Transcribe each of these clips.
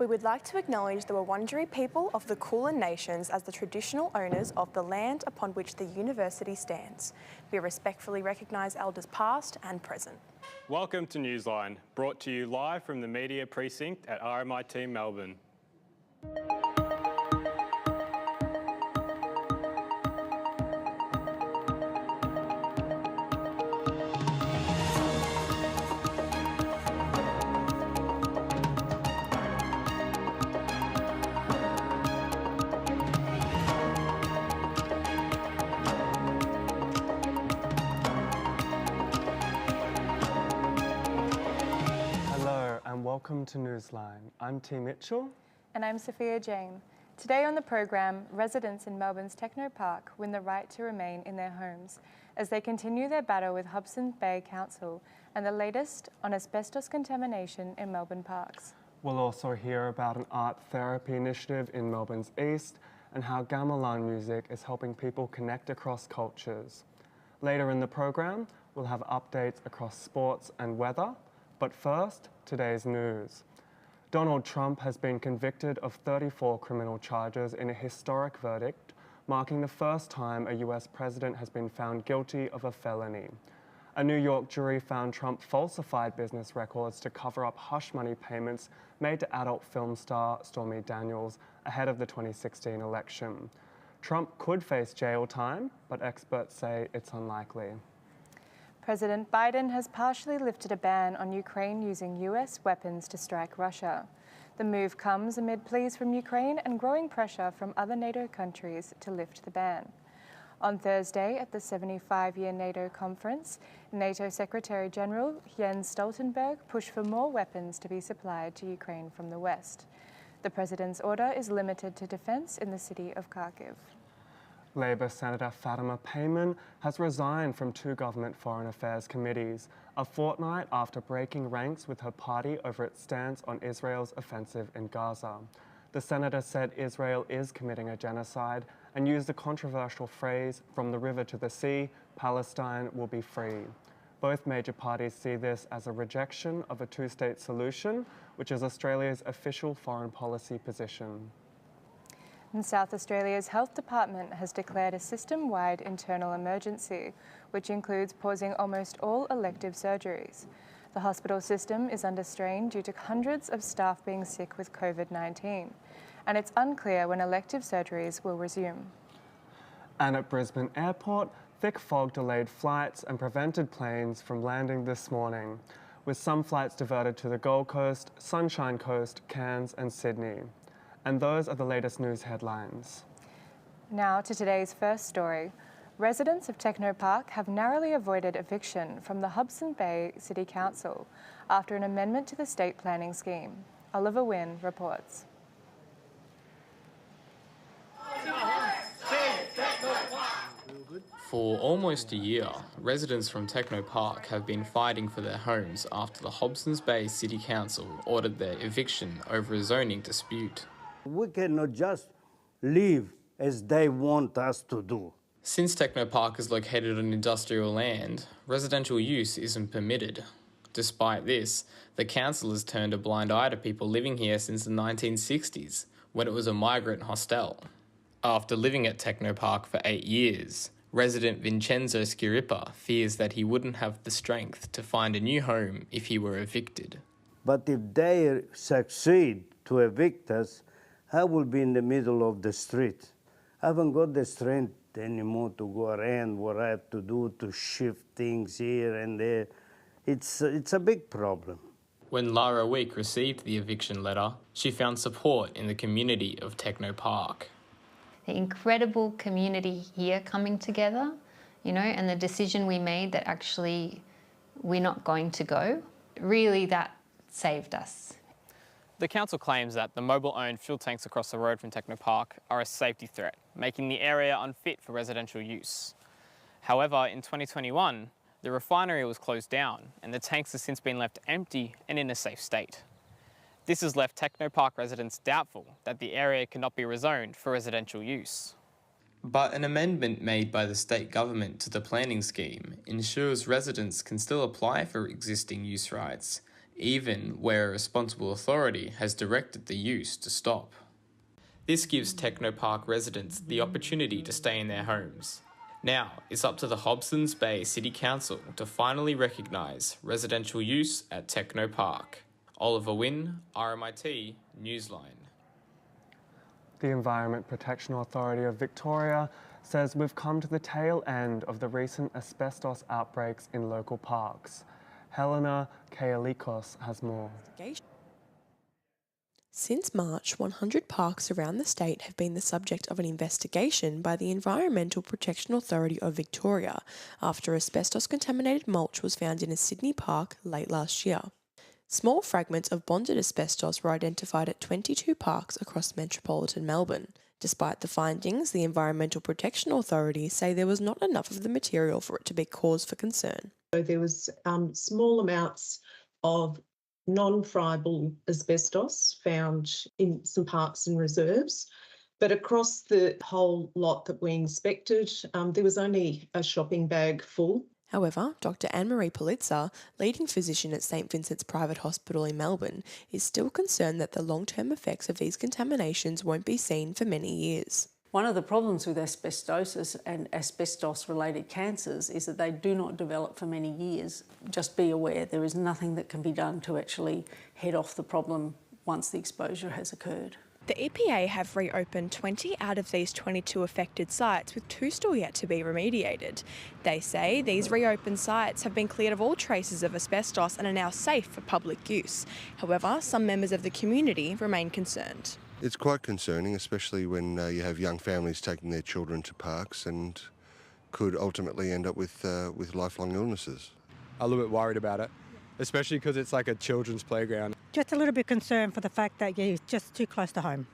We would like to acknowledge the Wurundjeri people of the Kulin Nations as the traditional owners of the land upon which the university stands. We respectfully recognise elders past and present. Welcome to Newsline, brought to you live from the Media Precinct at RMIT Melbourne. Welcome to Newsline. I'm T. Mitchell. And I'm Sophia Jane. Today on the program, residents in Melbourne's Techno Park win the right to remain in their homes as they continue their battle with Hobsons Bay Council and the latest on asbestos contamination in Melbourne parks. We'll also hear about an art therapy initiative in Melbourne's East and how gamelan music is helping people connect across cultures. Later in the program, we'll have updates across sports and weather. But first, today's news. Donald Trump has been convicted of 34 criminal charges in a historic verdict, marking the first time a US president has been found guilty of a felony. A New York jury found Trump falsified business records to cover up hush money payments made to adult film star Stormy Daniels ahead of the 2016 election. Trump could face jail time, but experts say it's unlikely. President Biden has partially lifted a ban on Ukraine using US weapons to strike Russia. The move comes amid pleas from Ukraine and growing pressure from other NATO countries to lift the ban. On Thursday at the 75-year NATO conference, NATO Secretary-General Jens Stoltenberg pushed for more weapons to be supplied to Ukraine from the West. The president's order is limited to defence in the city of Kharkiv. Labor Senator Fatima Payman has resigned from 2 government foreign affairs committees, a fortnight after breaking ranks with her party over its stance on Israel's offensive in Gaza. The senator said Israel is committing a genocide and used the controversial phrase, "From the river to the sea, Palestine will be free." Both major parties see this as a rejection of a 2-state solution, which is Australia's official foreign policy position. And South Australia's Health Department has declared a system-wide internal emergency, which includes pausing almost all elective surgeries. The hospital system is under strain due to hundreds of staff being sick with COVID-19, and it's unclear when elective surgeries will resume. And at Brisbane Airport, thick fog delayed flights and prevented planes from landing this morning, with some flights diverted to the Gold Coast, Sunshine Coast, Cairns and Sydney. And those are the latest news headlines. Now to today's first story. Residents of Techno Park have narrowly avoided eviction from the Hobsons Bay City Council after an amendment to the state planning scheme. Oliver Wynne reports. For almost a year, residents from Techno Park have been fighting for their homes after the Hobsons Bay City Council ordered their eviction over a zoning dispute. We cannot just live as they want us to do. Since Techno Park is located on industrial land, residential use isn't permitted. Despite this, the council has turned a blind eye to people living here since the 1960s, when it was a migrant hostel. After living at Techno Park for 8 years, resident Vincenzo Schirippa fears that he wouldn't have the strength to find a new home if he were evicted. But if they succeed to evict us, I will be in the middle of the street. I haven't got the strength anymore to go around what I have to do to shift things here and there. It's a big problem. When Lara Week received the eviction letter, she found support in the community of Techno Park. The incredible community here coming together, and the decision we made that actually we're not going to go, really that saved us. The council claims that the mobile-owned fuel tanks across the road from Techno Park are a safety threat, making the area unfit for residential use. However, in 2021, the refinery was closed down and the tanks have since been left empty and in a safe state. This has left Techno Park residents doubtful that the area cannot be rezoned for residential use. But an amendment made by the state government to the planning scheme ensures residents can still apply for existing use rights, even where a responsible authority has directed the use to stop. This gives Technopark residents the opportunity to stay in their homes. Now, it's up to the Hobsons Bay City Council to finally recognise residential use at Technopark. Oliver Wynne, RMIT Newsline. The Environment Protection Authority of Victoria says we've come to the tail end of the recent asbestos outbreaks in local parks. Helena Kaelikos has more. Since March, 100 parks around the state have been the subject of an investigation by the Environmental Protection Authority of Victoria after asbestos-contaminated mulch was found in a Sydney park late last year. Small fragments of bonded asbestos were identified at 22 parks across metropolitan Melbourne. Despite the findings, the Environmental Protection Authority say there was not enough of the material for it to be cause for concern. So there was small amounts of non-friable asbestos found in some parks and reserves, but across the whole lot that we inspected, there was only a shopping bag full. However, Dr Anne-Marie Politzer, leading physician at St Vincent's Private Hospital in Melbourne, is still concerned that the long-term effects of these contaminations won't be seen for many years. One of the problems with asbestosis and asbestos-related cancers is that they do not develop for many years. Just be aware there is nothing that can be done to actually head off the problem once the exposure has occurred. The EPA have reopened 20 out of these 22 affected sites, with 2 still yet to be remediated. They say these reopened sites have been cleared of all traces of asbestos and are now safe for public use. However, some members of the community remain concerned. It's quite concerning, especially when you have young families taking their children to parks and could ultimately end up with lifelong illnesses. A little bit worried about it, especially because it's like a children's playground. Just a little bit concerned for the fact that it's just too close to home.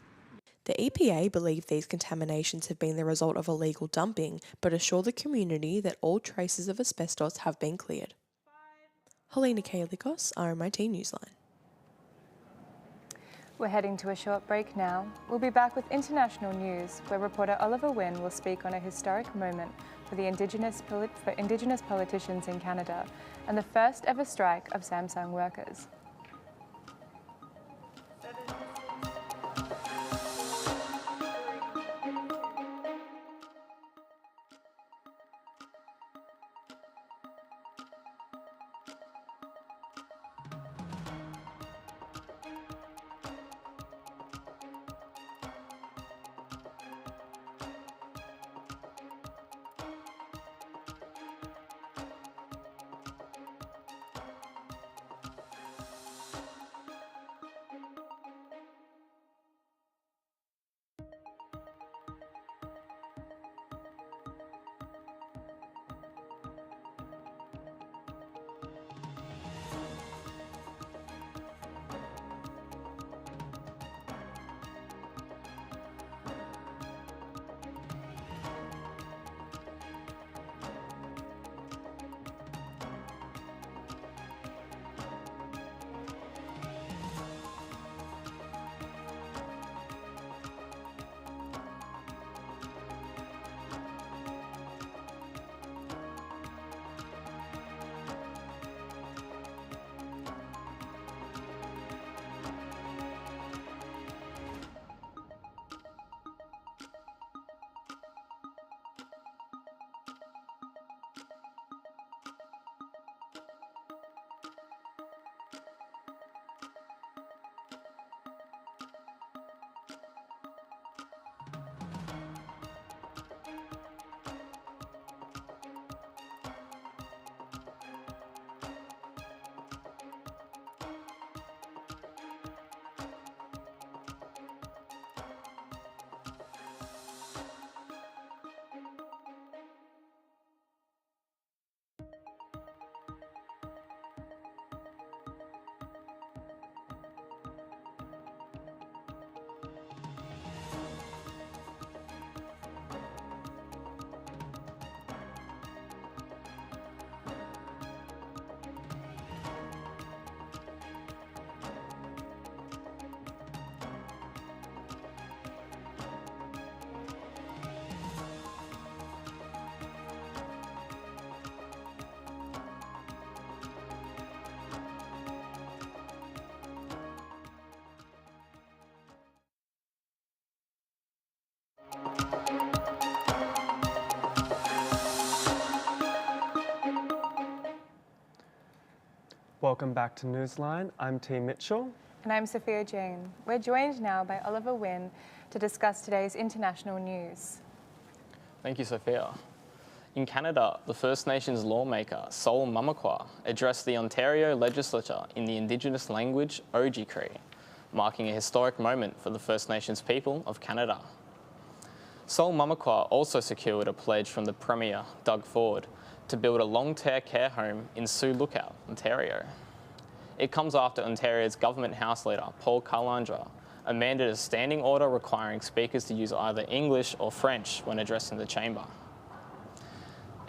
The EPA believe these contaminations have been the result of illegal dumping, but assure the community that all traces of asbestos have been cleared. Helena Kaelikos, RMIT Newsline. We're heading to a short break now. We'll be back with international news, where reporter Oliver Wynne will speak on a historic moment for the Indigenous politicians in Canada and the first ever strike of Samsung workers. Welcome back to Newsline. I'm T. Mitchell. And I'm Sophia Jane. We're joined now by Oliver Wynne to discuss today's international news. Thank you, Sophia. In Canada, the First Nations lawmaker Sol Mamakwa addressed the Ontario legislature in the Indigenous language Ojibwe, marking a historic moment for the First Nations people of Canada. Sol Mamakwa also secured a pledge from the Premier, Doug Ford, to build a long-term care home in Sioux Lookout, Ontario. It comes after Ontario's government House Leader, Paul Calandra, amended a standing order requiring speakers to use either English or French when addressing the chamber.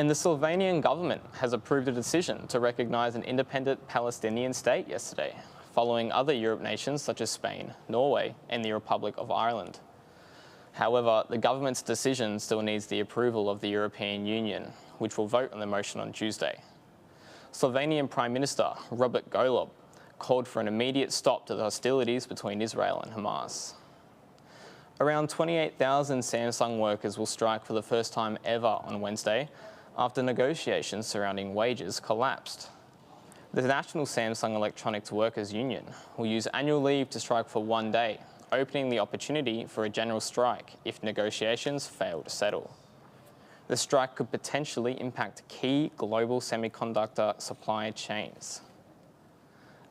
And the Slovenian government has approved a decision to recognise an independent Palestinian state yesterday, following other Europe nations such as Spain, Norway, and the Republic of Ireland. However, the government's decision still needs the approval of the European Union, which will vote on the motion on Tuesday. Slovenian Prime Minister Robert Golob called for an immediate stop to the hostilities between Israel and Hamas. Around 28,000 Samsung workers will strike for the first time ever on Wednesday, after negotiations surrounding wages collapsed. The National Samsung Electronics Workers Union will use annual leave to strike for 1 day, opening the opportunity for a general strike if negotiations fail to settle. The strike could potentially impact key global semiconductor supply chains.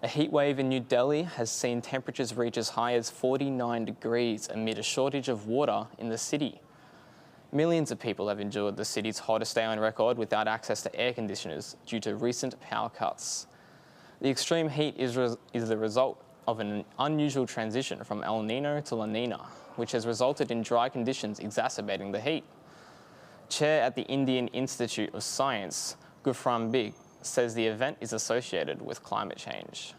A heatwave in New Delhi has seen temperatures reach as high as 49 degrees amid a shortage of water in the city. Millions of people have endured the city's hottest day on record without access to air conditioners due to recent power cuts. The extreme heat is the result of an unusual transition from El Nino to La Nina, which has resulted in dry conditions exacerbating the heat. Chair at the Indian Institute of Science, Gufran Big, says the event is associated with climate change.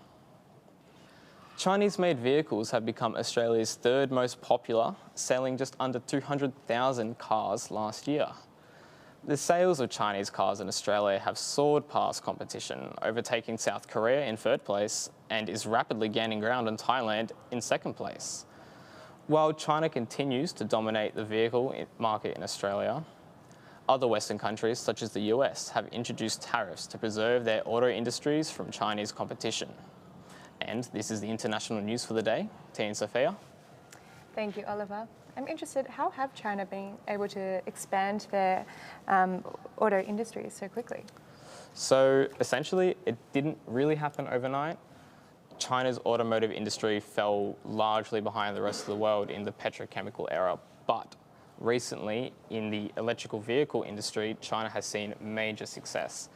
Chinese-made vehicles have become Australia's third most popular, selling just under 200,000 cars last year. The sales of Chinese cars in Australia have soared past competition, overtaking South Korea in third place and is rapidly gaining ground on Thailand in second place. While China continues to dominate the vehicle market in Australia, other Western countries, such as the US, have introduced tariffs to preserve their auto industries from Chinese competition. And this is the international news for the day. T and Sophia. Thank you, Oliver. I'm interested, how have China been able to expand their auto industry so quickly? So essentially, it didn't really happen overnight. China's automotive industry fell largely behind the rest of the world in the petrochemical era, but recently in the electrical vehicle industry, China has seen major success.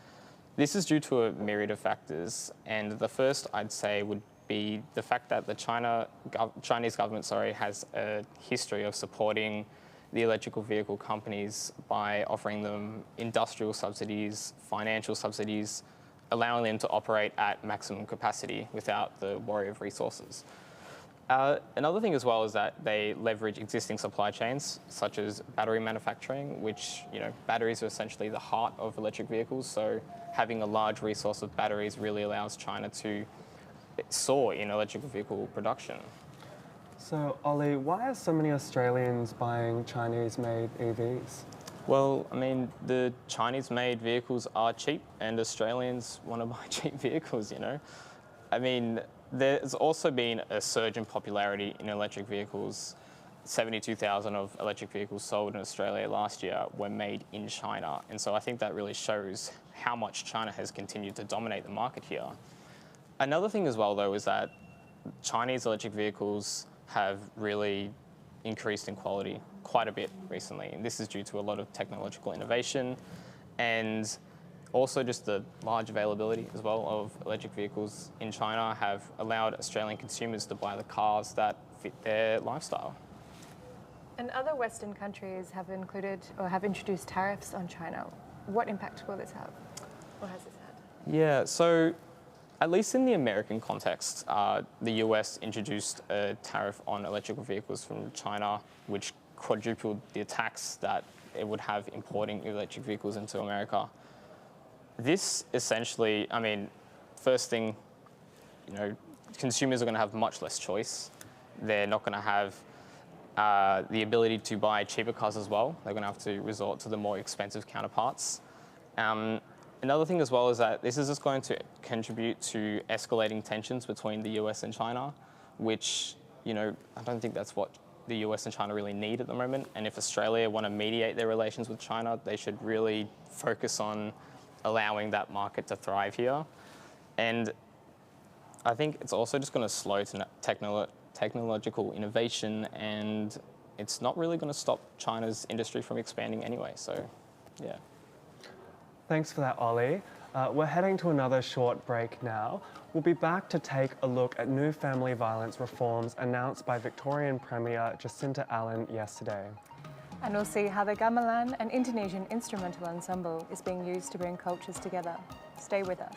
This is due to a myriad of factors, and the first I'd say would be the fact that the Chinese government has a history of supporting the electrical vehicle companies by offering them industrial subsidies, financial subsidies, allowing them to operate at maximum capacity without the worry of resources. Another thing as well is that they leverage existing supply chains, such as battery manufacturing, which, batteries are essentially the heart of electric vehicles. So having a large resource of batteries really allows China to soar in electric vehicle production. So, Ollie, why are so many Australians buying Chinese-made EVs? Well, the Chinese-made vehicles are cheap, and Australians want to buy cheap vehicles, There's also been a surge in popularity in electric vehicles. 72,000 of electric vehicles sold in Australia last year were made in China. And so I think that really shows how much China has continued to dominate the market here. Another thing as well, though, is that Chinese electric vehicles have really increased in quality quite a bit recently. And this is due to a lot of technological innovation and also just the large availability as well of electric vehicles in China have allowed Australian consumers to buy the cars that fit their lifestyle. And other Western countries have included or have introduced tariffs on China. What impact will this have, or has this had? Yeah, so at least in the American context, the US introduced a tariff on electrical vehicles from China, which quadrupled the tax that it would have importing electric vehicles into America. This essentially, first thing, consumers are going to have much less choice. They're not going to have the ability to buy cheaper cars as well. They're going to have to resort to the more expensive counterparts. Another thing as well is that this is just going to contribute to escalating tensions between the US and China, which, I don't think that's what the US and China really need at the moment. And if Australia want to mediate their relations with China, they should really focus on allowing that market to thrive here. And I think it's also just going to slow technological innovation, and it's not really going to stop China's industry from expanding anyway. So, yeah. Thanks for that, Ollie. We're heading to another short break now. We'll be back to take a look at new family violence reforms announced by Victorian Premier Jacinta Allen yesterday. And we'll see how the gamelan, an Indonesian instrumental ensemble, is being used to bring cultures together. Stay with us.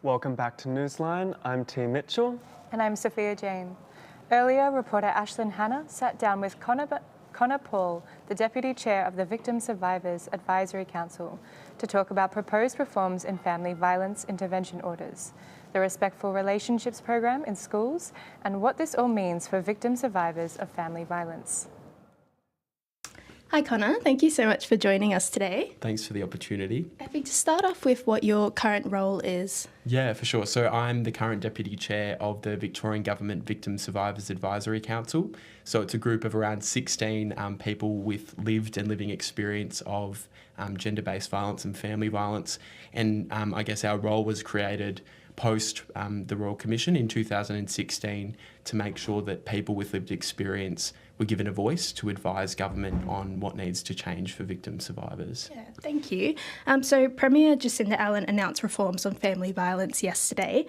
Welcome back to Newsline. I'm T. Mitchell. And I'm Sophia Jane. Earlier, reporter Ashlyn Hanna sat down with Connor Paul, the Deputy Chair of the Victim Survivors Advisory Council, to talk about proposed reforms in family violence intervention orders, the Respectful Relationships Program in schools, and what this all means for victim survivors of family violence. Hi Connor, thank you so much for joining us today. Thanks for the opportunity. Happy to start off with what your current role is. Yeah, for sure. So I'm the current Deputy Chair of the Victorian Government Victim Survivors Advisory Council. So it's a group of around 16 people with lived and living experience of gender-based violence and family violence. And I guess our role was created post the Royal Commission in 2016 to make sure that people with lived experience were given a voice to advise government on what needs to change for victim survivors. Yeah, thank you. So Premier Jacinta Allen announced reforms on family violence yesterday,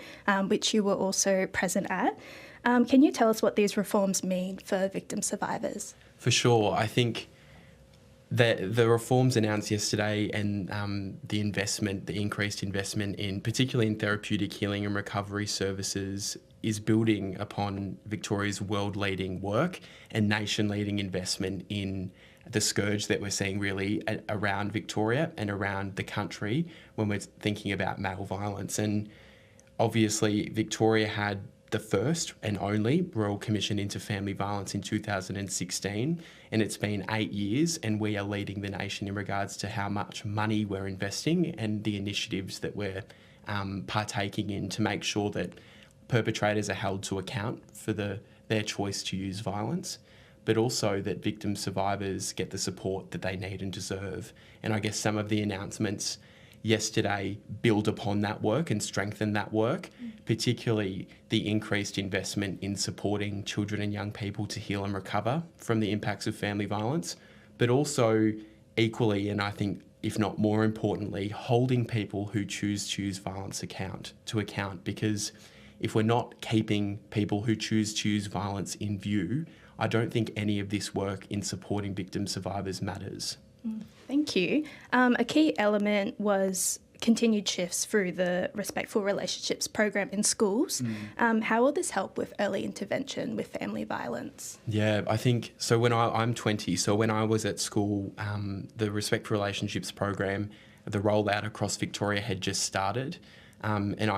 which you were also present at. Can you tell us what these reforms mean for victim survivors? For sure. I think the reforms announced yesterday and the increased investment in, particularly in therapeutic healing and recovery services, is building upon Victoria's world-leading work and nation-leading investment in the scourge that we're seeing really around Victoria and around the country when we're thinking about male violence. And obviously, Victoria had the first and only Royal Commission into Family Violence in 2016, and it's been 8 years, and we are leading the nation in regards to how much money we're investing and the initiatives that we're partaking in to make sure that perpetrators are held to account for their choice to use violence, but also that victim survivors get the support that they need and deserve. And I guess some of the announcements yesterday build upon that work and strengthen that work, particularly the increased investment in supporting children and young people to heal and recover from the impacts of family violence, but also equally, and I think if not more importantly, holding people who choose to use violence to account, because if we're not keeping people who choose to use violence in view, I don't think any of this work in supporting victim survivors matters. Thank you. A key element was continued shifts through the Respectful Relationships program in schools. How will this help with early intervention with family violence? Yeah, I think, so when I'm 20, so when I was at school, the Respectful Relationships program, the rollout across Victoria had just started, and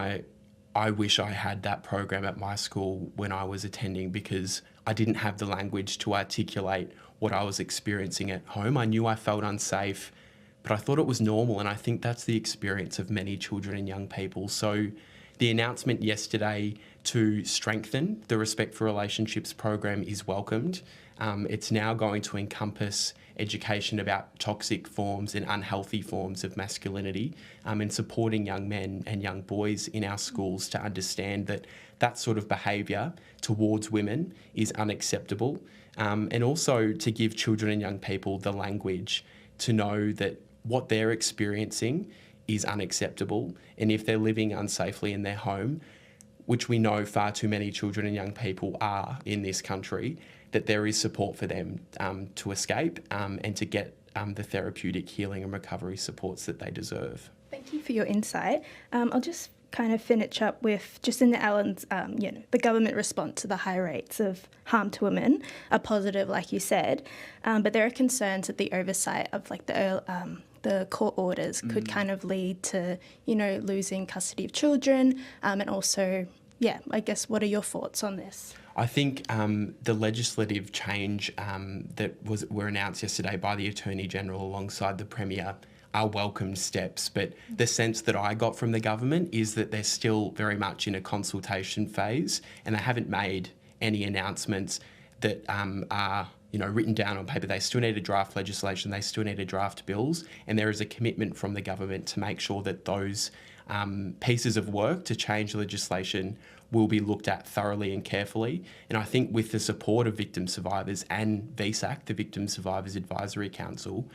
I wish I had that program at my school when I was attending, because I didn't have the language to articulate what I was experiencing at home. I knew I felt unsafe, but I thought it was normal, and I think that's the experience of many children and young people. So the announcement yesterday to strengthen the Respect for Relationships program is welcomed. It's now going to encompass education about toxic forms and unhealthy forms of masculinity, and supporting young men and young boys in our schools to understand that that sort of behaviour towards women is unacceptable, and also to give children and young people the language to know that what they're experiencing is unacceptable, and if they're living unsafely in their home, which we know far too many children and young people are in this country, that there is support for them to escape and to get the therapeutic healing and recovery supports that they deserve. Thank you for your insight. I'll just kind of finish up with Jacinda Allen's, the government response to the high rates of harm to women are positive, like you said, but there are concerns that the oversight of the court orders could kind of lead to, losing custody of children, and also, I guess, what are your thoughts on this? I think the legislative change that were announced yesterday by the Attorney General alongside the Premier are welcome steps, but the sense that I got from the government is that they're still very much in a consultation phase, and they haven't made any announcements that are written down on paper. They still need to draft legislation, they still need to draft bills, and there is a commitment from the government to make sure that those pieces of work to change legislation will be looked at thoroughly and carefully. And I think with the support of victim survivors and VSAC, the Victim Survivors Advisory Council,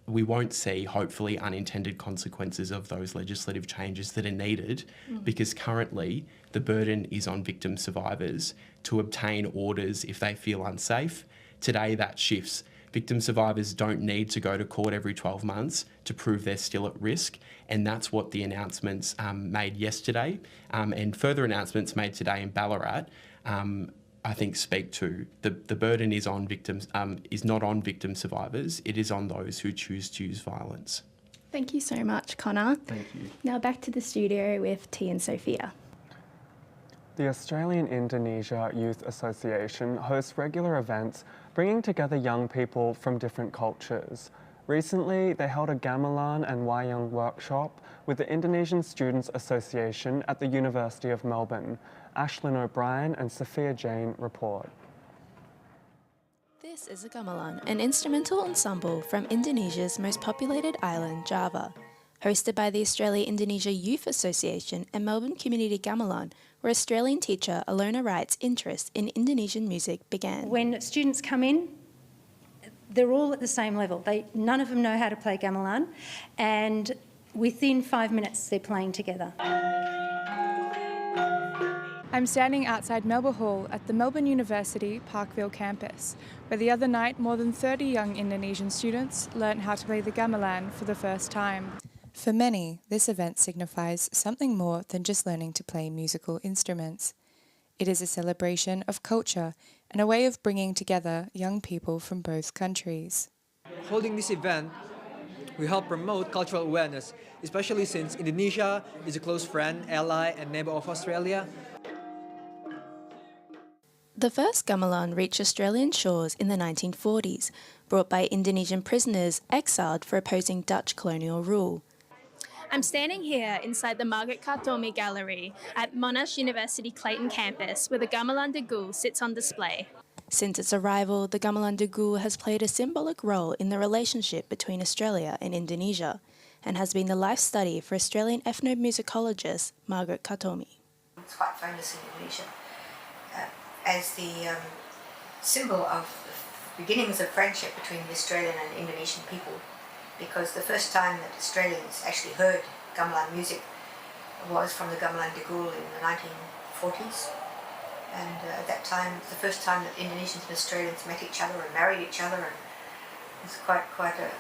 we won't see, hopefully, unintended consequences of those legislative changes that are needed, because currently the burden is on victim survivors to obtain orders if they feel unsafe. Today that shifts. Victim survivors don't need to go to court every 12 months to prove they're still at risk, and that's what the announcements made yesterday and further announcements made today in Ballarat I think speak to. The burden is on victims, is not on victim survivors, it is on those who choose to use violence. Thank you so much, Connor. Thank you. Now back to the studio with T and Sophia. The Australian Indonesia Youth Association hosts regular events bringing together young people from different cultures. Recently, they held a gamelan and wayang workshop with the Indonesian Students Association at the University of Melbourne. Ashlyn O'Brien and Sophia Jane report. This is a gamelan, an instrumental ensemble from Indonesia's most populated island, Java. Hosted by the Australia-Indonesia Youth Association and Melbourne Community Gamelan, where Australian teacher Alona Wright's interest in Indonesian music began. When students come in, they're all at the same level. None of them know how to play gamelan, and within 5 minutes they're playing together. I'm standing outside Melbourne Hall at the Melbourne University Parkville campus, where the other night more than 30 young Indonesian students learnt how to play the gamelan for the first time. For many, this event signifies something more than just learning to play musical instruments. It is a celebration of culture and a way of bringing together young people from both countries. Holding this event will help promote cultural awareness, especially since Indonesia is a close friend, ally, and neighbor of Australia. The first gamelan reached Australian shores in the 1940s, brought by Indonesian prisoners exiled for opposing Dutch colonial rule. I'm standing here inside the Margaret Kartomi Gallery at Monash University Clayton campus, where the Gamelan Degul sits on display. Since its arrival, the Gamelan Degul has played a symbolic role in the relationship between Australia and Indonesia, and has been the life study for Australian ethnomusicologist Margaret Kartomi. It's quite famous in Indonesia as the symbol of the beginnings of friendship between the Australian and Indonesian people, because the first time that Australians actually heard gamelan music was from the Gamelan Degul in the 1940s. And at that time, it was the first time that Indonesians and Australians met each other and married each other, and it's quite a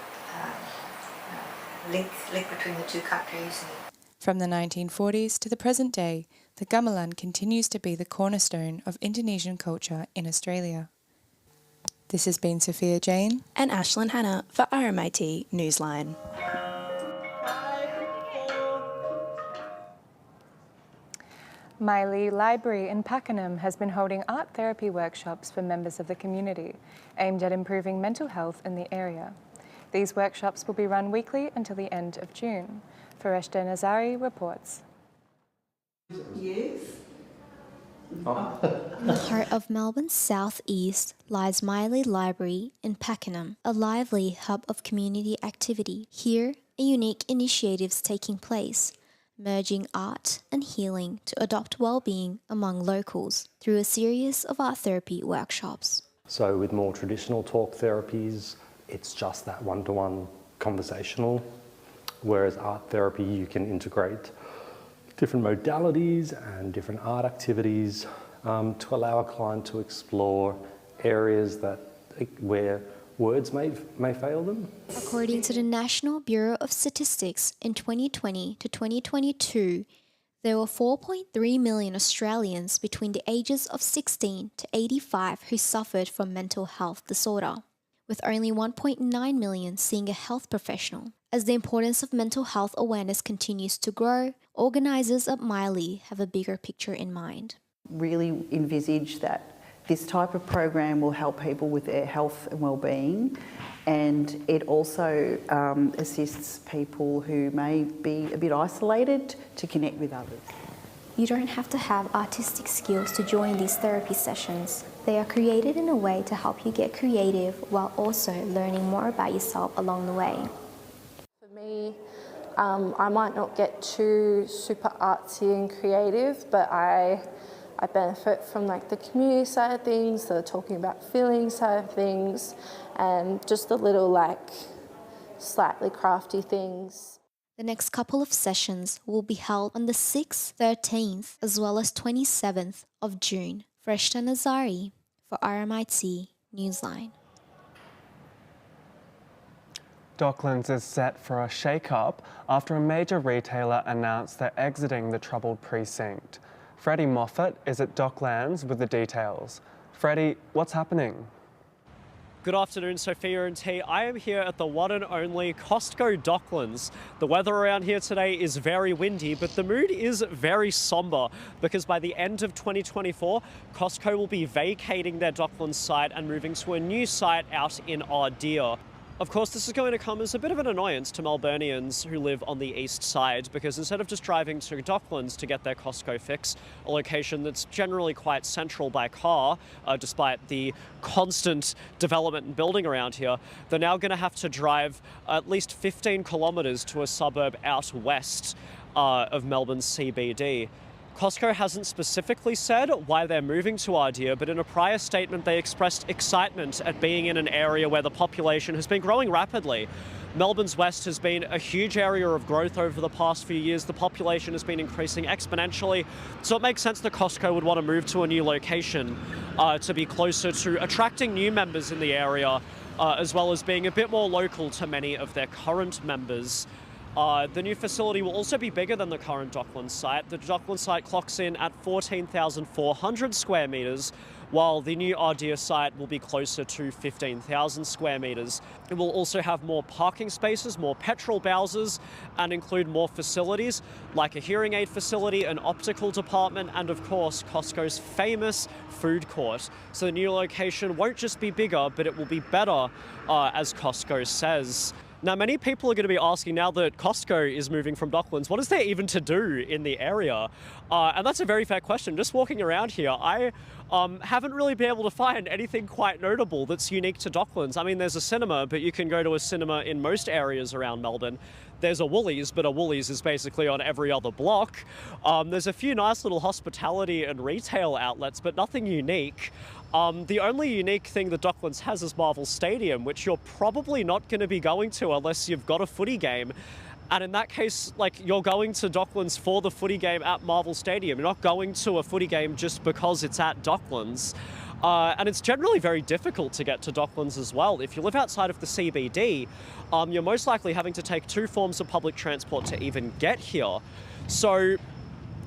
link between the two countries. From the 1940s to the present day, the gamelan continues to be the cornerstone of Indonesian culture in Australia. This has been Sophia Jane and Ashlyn Hannah for RMIT Newsline. Miley Library in Pakenham has been holding art therapy workshops for members of the community, aimed at improving mental health in the area. These workshops will be run weekly until the end of June. Fareshta Nazari reports. Yes. In the heart of Melbourne's southeast lies Miley Library in Pakenham, a lively hub of community activity. Here, a unique initiative is taking place, merging art and healing to adopt well-being among locals through a series of art therapy workshops. So with more traditional talk therapies, it's just that one-to-one conversational, whereas art therapy you can integrate different modalities and different art activities to allow a client to explore areas where words may fail them. According to the National Bureau of Statistics, in 2020 to 2022, there were 4.3 million Australians between the ages of 16 to 85 who suffered from mental health disorder, with only 1.9 million seeing a health professional. As the importance of mental health awareness continues to grow, organisers at Miley have a bigger picture in mind. Really envisage that this type of program will help people with their health and well-being, and it also assists people who may be a bit isolated to connect with others. You don't have to have artistic skills to join these therapy sessions. They are created in a way to help you get creative while also learning more about yourself along the way. For me, I might not get too super artsy and creative, but I benefit from the community side of things, the talking about feelings side of things, and just the little slightly crafty things. The next couple of sessions will be held on the 6th, 13th, as well as 27th of June. Fareshta Nazari for RMIT Newsline. Docklands is set for a shake-up after a major retailer announced they're exiting the troubled precinct. Freddie Moffat is at Docklands with the details. Freddie, what's happening? Good afternoon, Sophia and T. I am here at the one and only Costco Docklands. The weather around here today is very windy, but the mood is very sombre because by the end of 2024, Costco will be vacating their Docklands site and moving to a new site out in Ardea. Of course, this is going to come as a bit of an annoyance to Melburnians who live on the east side, because instead of just driving to Docklands to get their Costco fix, a location that's generally quite central by car, despite the constant development and building around here, they're now going to have to drive at least 15 kilometres to a suburb out west of Melbourne's CBD. Costco hasn't specifically said why they're moving to Ardea, but in a prior statement they expressed excitement at being in an area where the population has been growing rapidly. Melbourne's west has been a huge area of growth over the past few years. The population has been increasing exponentially, so it makes sense that Costco would want to move to a new location to be closer to attracting new members in the area, as well as being a bit more local to many of their current members. The new facility will also be bigger than the current Docklands site. The Docklands site clocks in at 14,400 square metres, while the new Ardea site will be closer to 15,000 square metres. It will also have more parking spaces, more petrol bowsers, and include more facilities like a hearing aid facility, an optical department, and of course Costco's famous food court. So the new location won't just be bigger, but it will be better, as Costco says. Now, many people are going to be asking, now that Costco is moving from Docklands, what is there even to do in the area? And that's a very fair question. Just walking around here, I haven't really been able to find anything quite notable that's unique to Docklands. I mean, there's a cinema, but you can go to a cinema in most areas around Melbourne. There's a Woolies, but a Woolies is basically on every other block. There's a few nice little hospitality and retail outlets, but nothing unique. The only unique thing that Docklands has is Marvel Stadium, which you're probably not going to be going to unless you've got a footy game. And in that case, like, you're going to Docklands for the footy game at Marvel Stadium. You're not going to a footy game just because it's at Docklands. And it's generally very difficult to get to Docklands as well. If you live outside of the CBD, you're most likely having to take two forms of public transport to even get here. So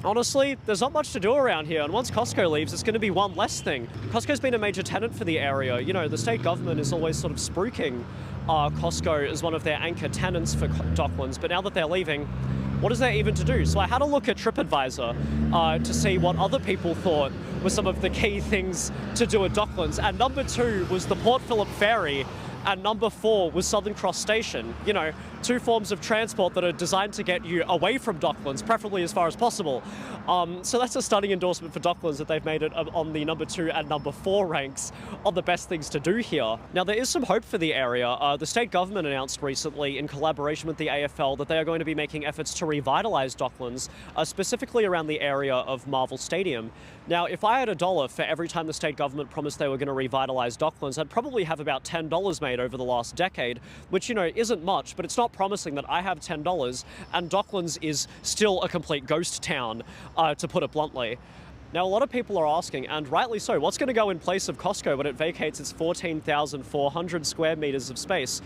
honestly, there's not much to do around here, and once Costco leaves, it's going to be one less thing. Costco's been a major tenant for the area. You know, the state government is always sort of spruiking Costco as one of their anchor tenants for Docklands, but now that they're leaving, what is there even to do? So I had a look at TripAdvisor to see what other people thought were some of the key things to do at Docklands, and number 2 was the Port Phillip Ferry, and number 4 was Southern Cross Station. You know, two forms of transport that are designed to get you away from Docklands, preferably as far as possible. So that's a stunning endorsement for Docklands that they've made it on the number 2 and number 4 ranks on the best things to do here. Now, there is some hope for the area. The state government announced recently, in collaboration with the AFL, that they are going to be making efforts to revitalise Docklands, specifically around the area of Marvel Stadium. Now, if I had $1 for every time the state government promised they were going to revitalise Docklands, I'd probably have about $10 made over the last decade, which, you know, isn't much, but it's not promising that I have $10, and Docklands is still a complete ghost town, to put it bluntly. Now, a lot of people are asking, and rightly so, what's going to go in place of Costco when it vacates its 14,400 square metres of space?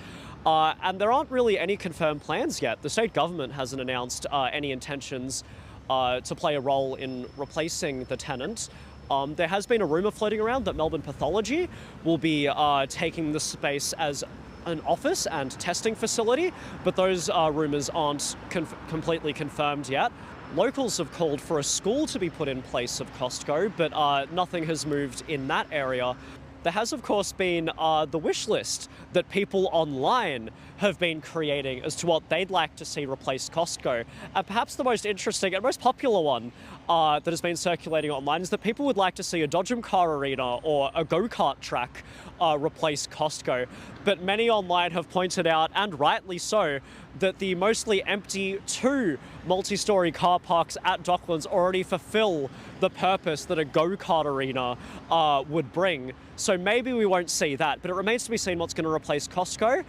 And there aren't really any confirmed plans yet. The state government hasn't announced any intentions to play a role in replacing the tenant. There has been a rumour floating around that Melbourne Pathology will be taking the space as an office and testing facility, but those rumours aren't completely confirmed yet. Locals have called for a school to be put in place of Costco, but nothing has moved in that area. There has, of course, been the wish list that people online have been creating as to what they'd like to see replace Costco. And perhaps the most interesting and most popular one that has been circulating online is that people would like to see a Dodgem car arena or a go-kart track replace Costco. But many online have pointed out, and rightly so, that the mostly empty 2 multi-storey car parks at Docklands already fulfill the purpose that a go-kart arena would bring. So maybe we won't see that, but it remains to be seen what's going to replace Costco.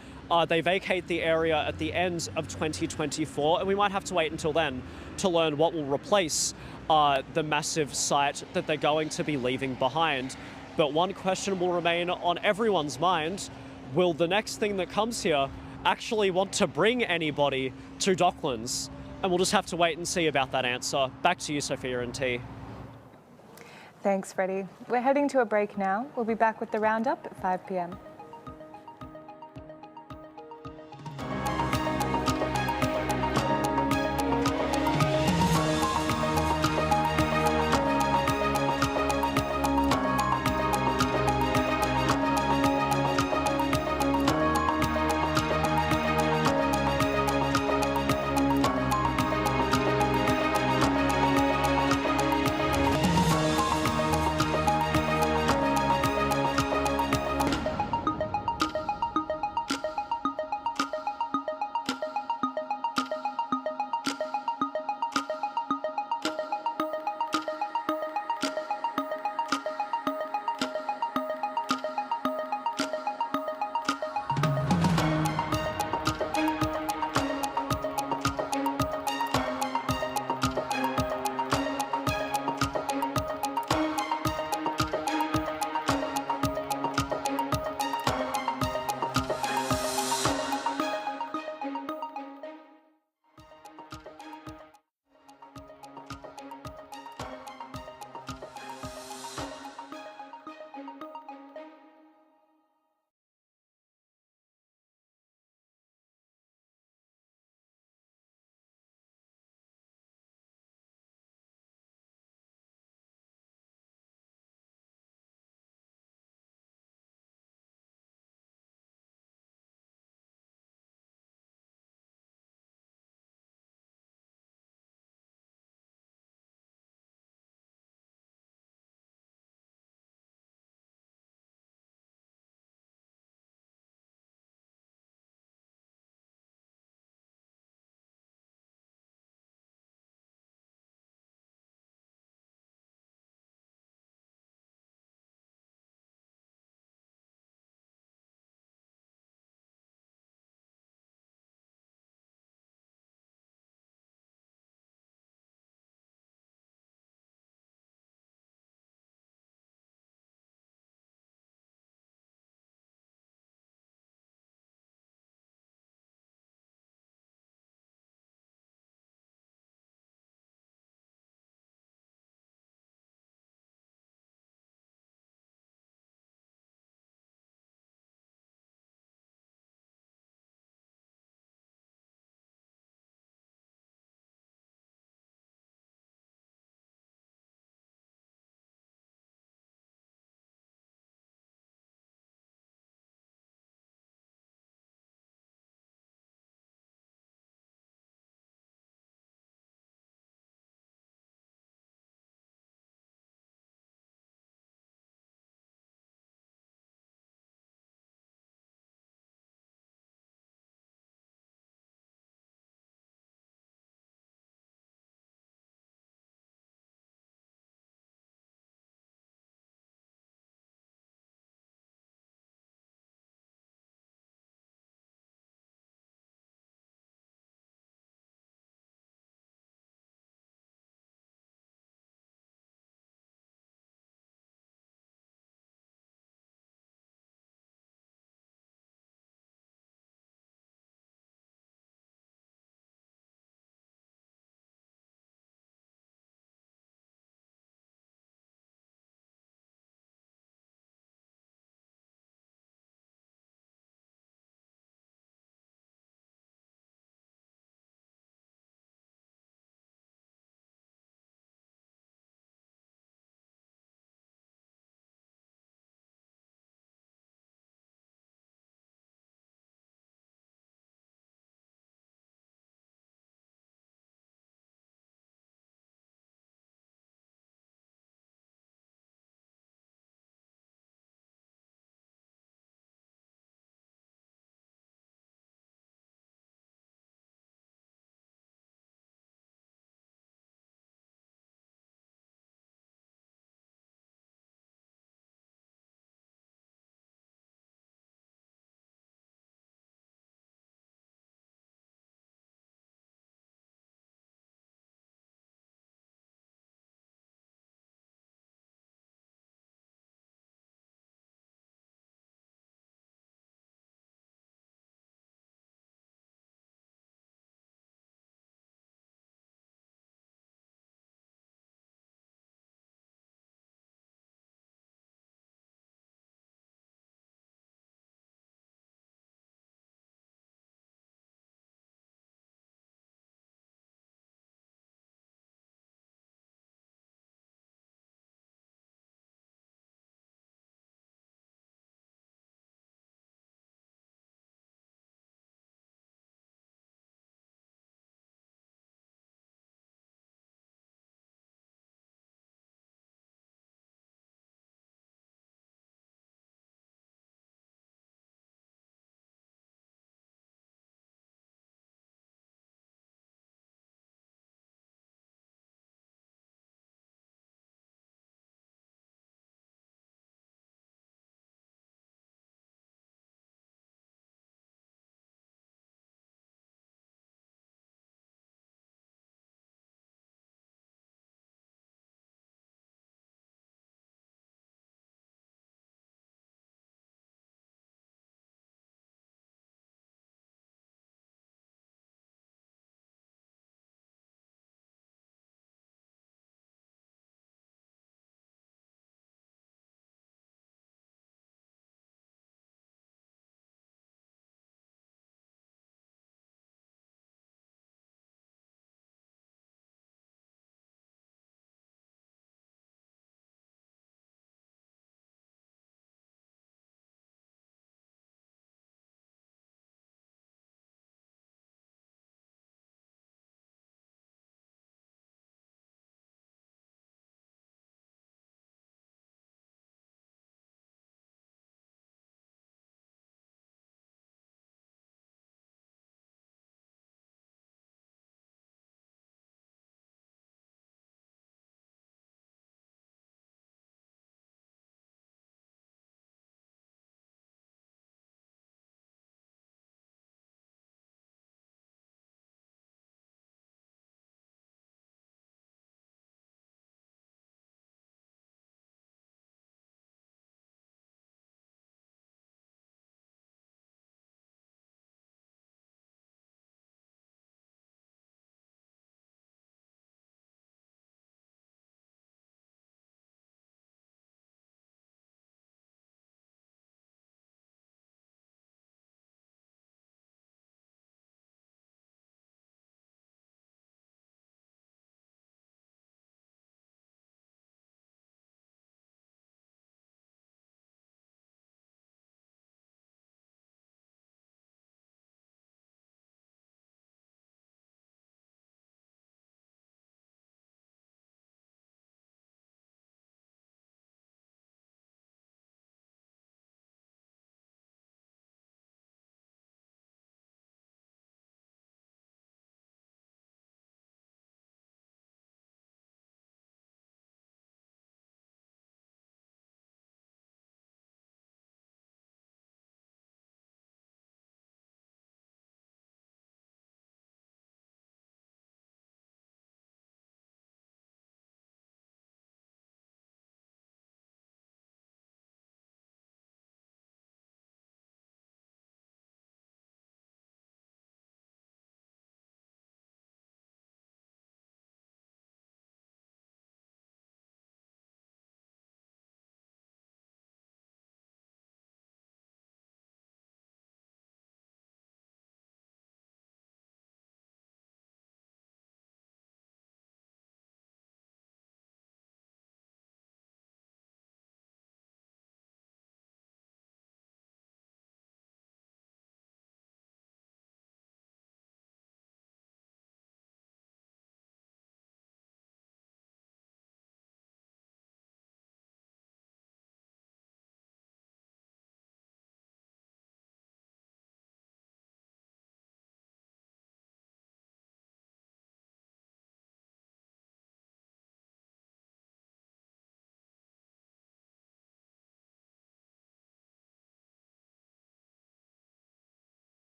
They vacate the area at the end of 2024, and we might have to wait until then to learn what will replace the massive site that they're going to be leaving behind. But one question will remain on everyone's mind: will the next thing that comes here actually want to bring anybody to Docklands? And we'll just have to wait and see about that answer. Back to you, Sophia and T. Thanks, Freddie. We're heading to a break now. We'll be back with the roundup at 5 p.m.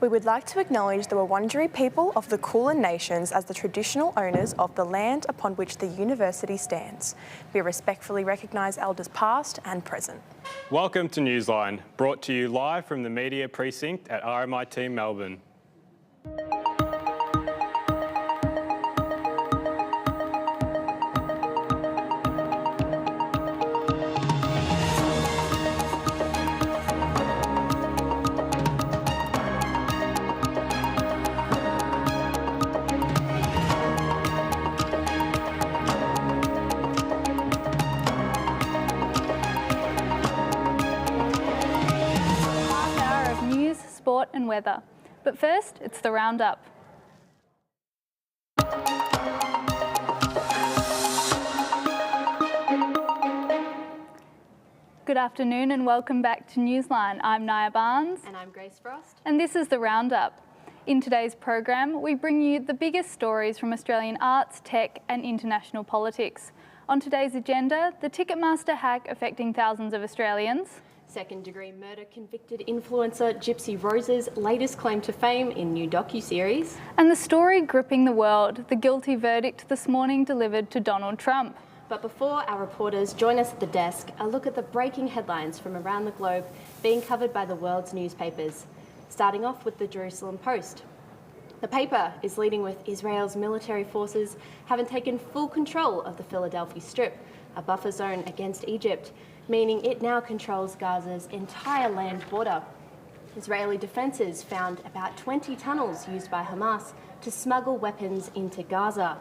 We would like to acknowledge the Wurundjeri people of the Kulin Nations as the traditional owners of the land upon which the university stands. We respectfully recognise elders past and present. Welcome to Newsline, brought to you live from the Media Precinct at RMIT Melbourne. Sport and weather. But first, it's the roundup. Good afternoon and welcome back to Newsline. I'm Nia Barnes. And I'm Grace Frost. And this is the roundup. In today's program, we bring you the biggest stories from Australian arts, tech and international politics. On today's agenda, the Ticketmaster hack affecting thousands of Australians. Second-degree murder convicted influencer Gypsy Rose's latest claim to fame in new docu-series. And the story gripping the world, the guilty verdict this morning delivered to Donald Trump. But before our reporters join us at the desk, a look at the breaking headlines from around the globe being covered by the world's newspapers. Starting off with the Jerusalem Post. The paper is leading with Israel's military forces having taken full control of the Philadelphia Strip, a buffer zone against Egypt, meaning it now controls Gaza's entire land border. Israeli defences found about 20 tunnels used by Hamas to smuggle weapons into Gaza.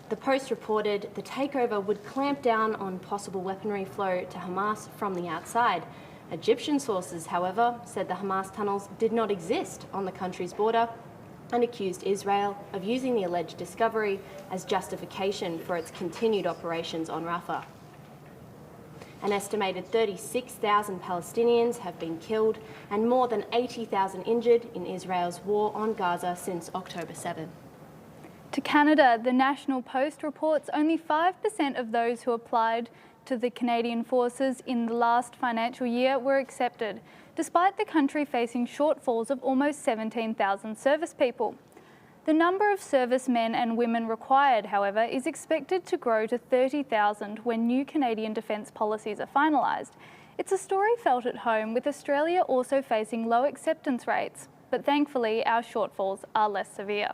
The Post reported the takeover would clamp down on possible weaponry flow to Hamas from the outside. Egyptian sources, however, said the Hamas tunnels did not exist on the country's border and accused Israel of using the alleged discovery as justification for its continued operations on Rafah. An estimated 36,000 Palestinians have been killed and more than 80,000 injured in Israel's war on Gaza since October 7. To Canada, the National Post reports only 5% of those who applied to the Canadian Forces in the last financial year were accepted, despite the country facing shortfalls of almost 17,000 service people. The number of servicemen and women required, however, is expected to grow to 30,000 when new Canadian defence policies are finalised. It's a story felt at home, with Australia also facing low acceptance rates, but thankfully our shortfalls are less severe.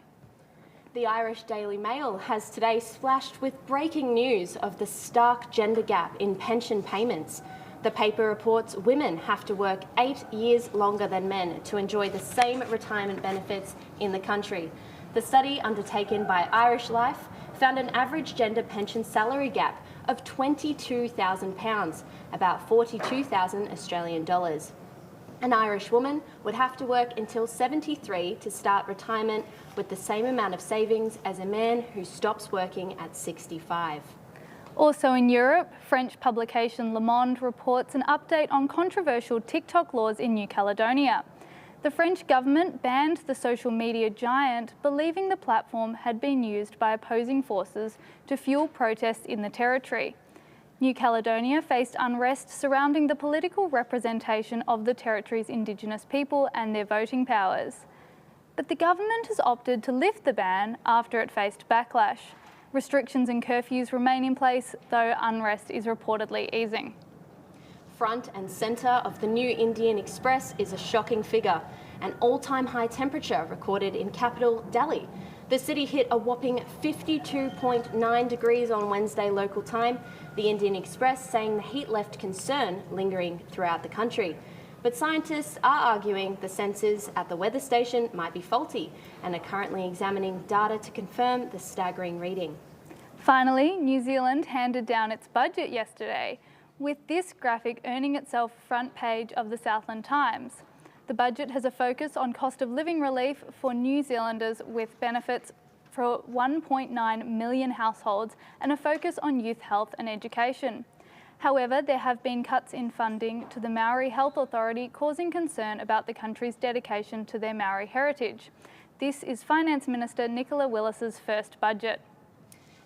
The Irish Daily Mail has today splashed with breaking news of the stark gender gap in pension payments. The paper reports women have to work 8 years longer than men to enjoy the same retirement benefits in the country. The study undertaken by Irish Life found an average gender pension salary gap of £22,000, about 42,000 Australian dollars. An Irish woman would have to work until 73 to start retirement with the same amount of savings as a man who stops working at 65. Also in Europe, French publication Le Monde reports an update on controversial TikTok laws in New Caledonia. The French government banned the social media giant, believing the platform had been used by opposing forces to fuel protests in the territory. New Caledonia faced unrest surrounding the political representation of the territory's Indigenous people and their voting powers. But the government has opted to lift the ban after it faced backlash. Restrictions and curfews remain in place, though unrest is reportedly easing. Front and centre of the new Indian Express is a shocking figure, an all-time high temperature recorded in capital Delhi. The city hit a whopping 52.9 degrees on Wednesday local time, the Indian Express saying the heat left concern lingering throughout the country. But scientists are arguing the sensors at the weather station might be faulty and are currently examining data to confirm the staggering reading. Finally, New Zealand handed down its budget yesterday, with this graphic earning itself front page of the Southland Times. The budget has a focus on cost of living relief for New Zealanders with benefits for 1.9 million households and a focus on youth health and education. However, there have been cuts in funding to the Maori Health Authority, causing concern about the country's dedication to their Maori heritage. This is Finance Minister Nicola Willis's first budget.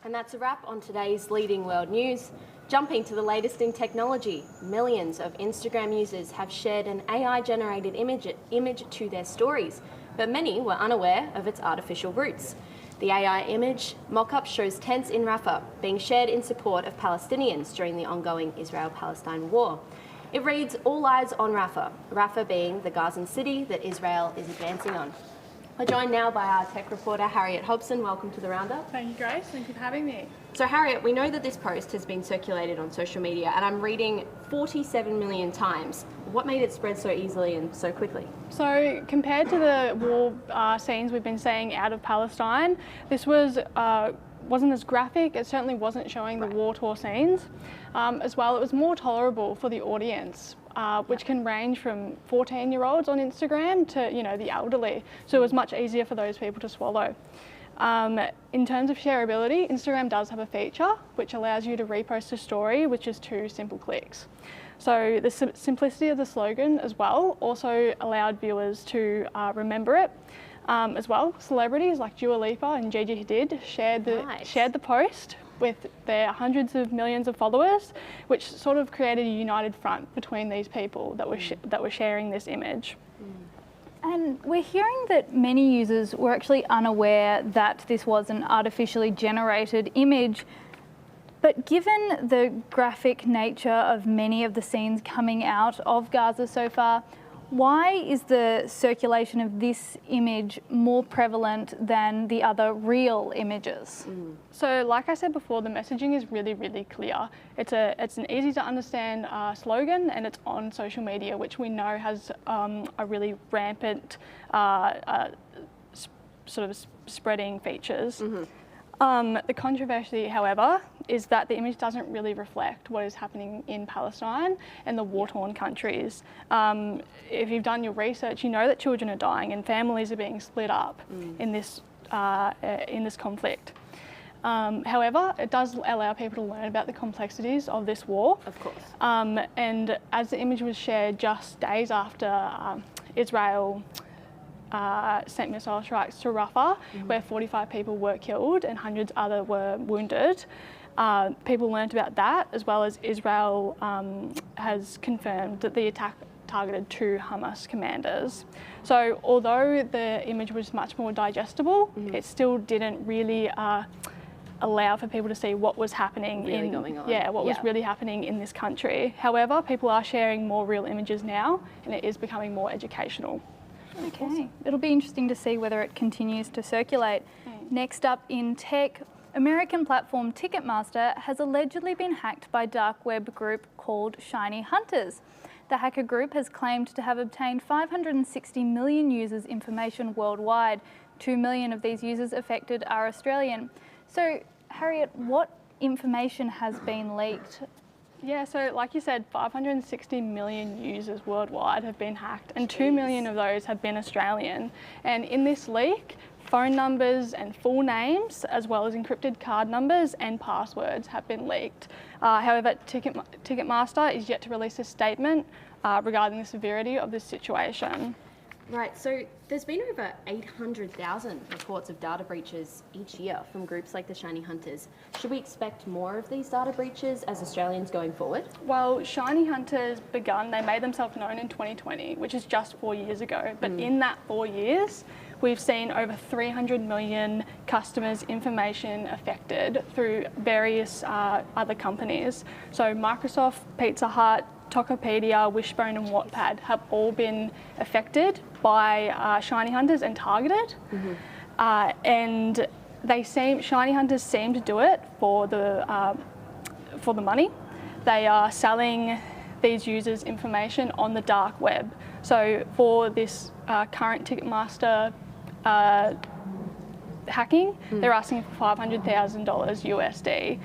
And that's a wrap on today's leading world news. Jumping to the latest in technology, millions of Instagram users have shared an AI-generated image to their stories, but many were unaware of its artificial roots. The AI image mock-up shows tents in Rafah being shared in support of Palestinians during the ongoing Israel-Palestine war. It reads, "All eyes on Rafah," Rafah being the Gazan city that Israel is advancing on. We're joined now by our tech reporter, Harriet Hobson. Welcome to the Roundup. Thank you, Grace. Thank you for having me. So, Harriet, we know that this post has been circulated on social media, and I'm reading 47 million times. What made it spread so easily and so quickly? So, compared to the war scenes we've been seeing out of Palestine, this wasn't as graphic. It certainly wasn't showing the war-torn scenes. As well, it was more tolerable for the audience, which can range from 14-year-olds on Instagram to, the elderly. So it was much easier for those people to swallow. In terms of shareability, Instagram does have a feature which allows you to repost a story, which is 2 simple clicks. So the simplicity of the slogan as well also allowed viewers to remember it. As well, celebrities like Dua Lipa and Gigi Hadid shared the post with their hundreds of millions of followers, which sort of created a united front between these people that were sharing this image. And we're hearing that many users were actually unaware that this was an artificially generated image. But given the graphic nature of many of the scenes coming out of Gaza so far, why is the circulation of this image more prevalent than the other real images? So, like I said before, the messaging is really, really clear. It's an easy to understand slogan, and it's on social media, which we know has a really rampant sort of spreading features. The controversy, however, is that the image doesn't really reflect what is happening in Palestine and the war-torn countries. If you've done your research, you know that children are dying and families are being split up in this conflict. However, it does allow people to learn about the complexities of this war. Of course. And as the image was shared just days after Israel sent missile strikes to Rafah, where 45 people were killed and hundreds other were wounded. People learned about that, as well as Israel has confirmed that the attack targeted 2 Hamas commanders. So although the image was much more digestible, it still didn't really allow for people to see what was happening was really happening in this country. However, people are sharing more real images now, and it is becoming more educational. Okay, it'll be interesting to see whether it continues to circulate. Next up in tech, American platform Ticketmaster has allegedly been hacked by dark web group called Shiny Hunters. The hacker group has claimed to have obtained 560 million users' information worldwide. 2 million of these users affected are Australian. So, Harriet, what information has been leaked? Yeah, so like you said, 560 million users worldwide have been hacked, and 2 million of those have been Australian. And in this leak, phone numbers and full names, as well as encrypted card numbers and passwords have been leaked. However, Ticketmaster is yet to release a statement regarding the severity of this situation. Right, so there's been over 800,000 reports of data breaches each year from groups like the Shiny Hunters. Should we expect more of these data breaches as Australians going forward? Well, Shiny Hunters they made themselves known in 2020, which is just 4 years ago. But in that 4 years, we've seen over 300 million customers' information affected through various other companies. So Microsoft, Pizza Hut, Tokopedia, Wishbone and Wattpad have all been affected by Shiny Hunters and targeted. And Shiny Hunters seem to do it for the money. They are selling these users' information on the dark web. So for this current Ticketmaster hacking, they're asking for $500,000 USD.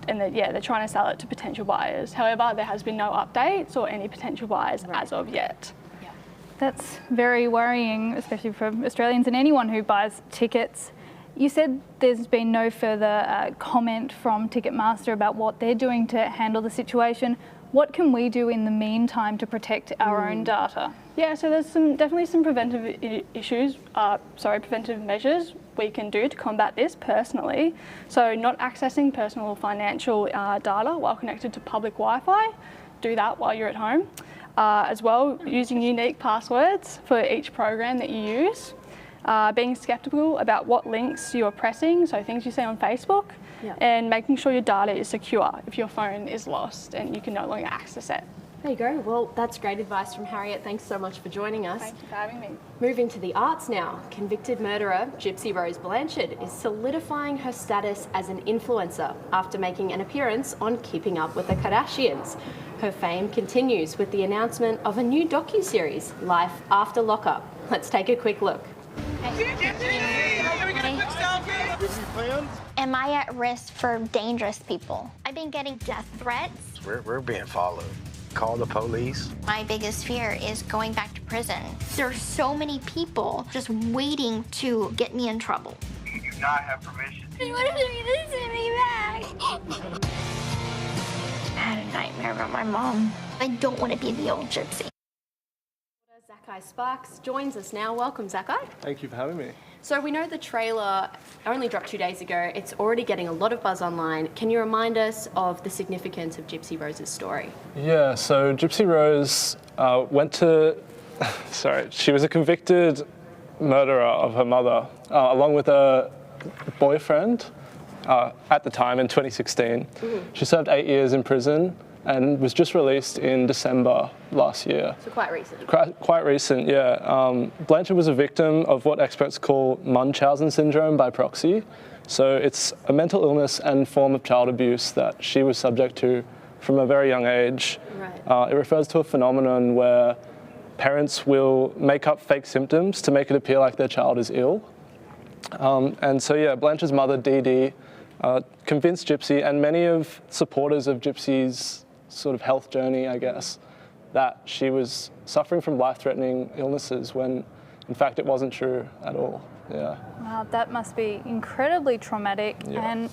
And they're trying to sell it to potential buyers. However, there has been no updates or any potential buyers as of yet. That's very worrying, especially for Australians and anyone who buys tickets. You said there's been no further comment from Ticketmaster about what they're doing to handle the situation. What can we do in the meantime to protect our own data? Yeah, so there's definitely some preventive measures we can do to combat this personally. So not accessing personal or financial data while connected to public Wi-Fi. Do that while you're at home. as well, using unique passwords for each program that you use, being skeptical about what links you're pressing, so things you see on Facebook, and making sure your data is secure if your phone is lost and you can no longer access it. There you go. Well, that's great advice from Harriet. Thanks so much for joining us. Thank you for having me. Moving to the arts now. Convicted murderer Gypsy Rose Blanchard is solidifying her status as an influencer after making an appearance on Keeping Up with the Kardashians. Her fame continues with the announcement of a new docuseries, Life After Lockup. Let's take a quick look. Am I at risk for dangerous people? I've been getting death threats. We're being followed. Call the police. My biggest fear is going back to prison. There are so many people just waiting to get me in trouble. You do not have permission. What if they send me back? I had a nightmare about my mom. I don't want to be the old gypsy. Zakai Sparks joins us now. Welcome, Zakai. Thank you for having me. So we know the trailer only dropped 2 days ago. It's already getting a lot of buzz online. Can you remind us of the significance of Gypsy Rose's story? Yeah, so Gypsy Rose she was a convicted murderer of her mother, along with a boyfriend at the time in 2016. She served 8 years in prison and was just released in December last year. So quite recent. Quite recent, yeah. Blanchard was a victim of what experts call Munchausen syndrome by proxy. So it's a mental illness and form of child abuse that she was subject to from a very young age. Right. It refers to a phenomenon where parents will make up fake symptoms to make it appear like their child is ill. And so, yeah, Blanchard's mother, Dee Dee, convinced Gypsy and many of supporters of Gypsy's sort of health journey, I guess, that she was suffering from life-threatening illnesses when, in fact, it wasn't true at all. Yeah. Wow, that must be incredibly traumatic. Yeah. And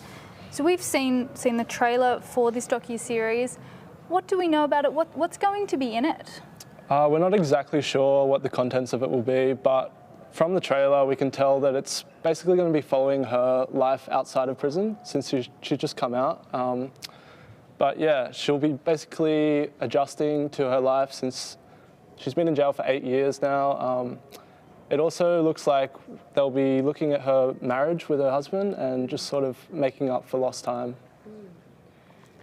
so we've seen the trailer for this docu-series. What do we know about it? What's going to be in it? We're not exactly sure what the contents of it will be, but from the trailer we can tell that it's basically going to be following her life outside of prison since she's just come out. But yeah, she'll be basically adjusting to her life since she's been in jail for 8 years now. It also looks like they'll be looking at her marriage with her husband and just sort of making up for lost time.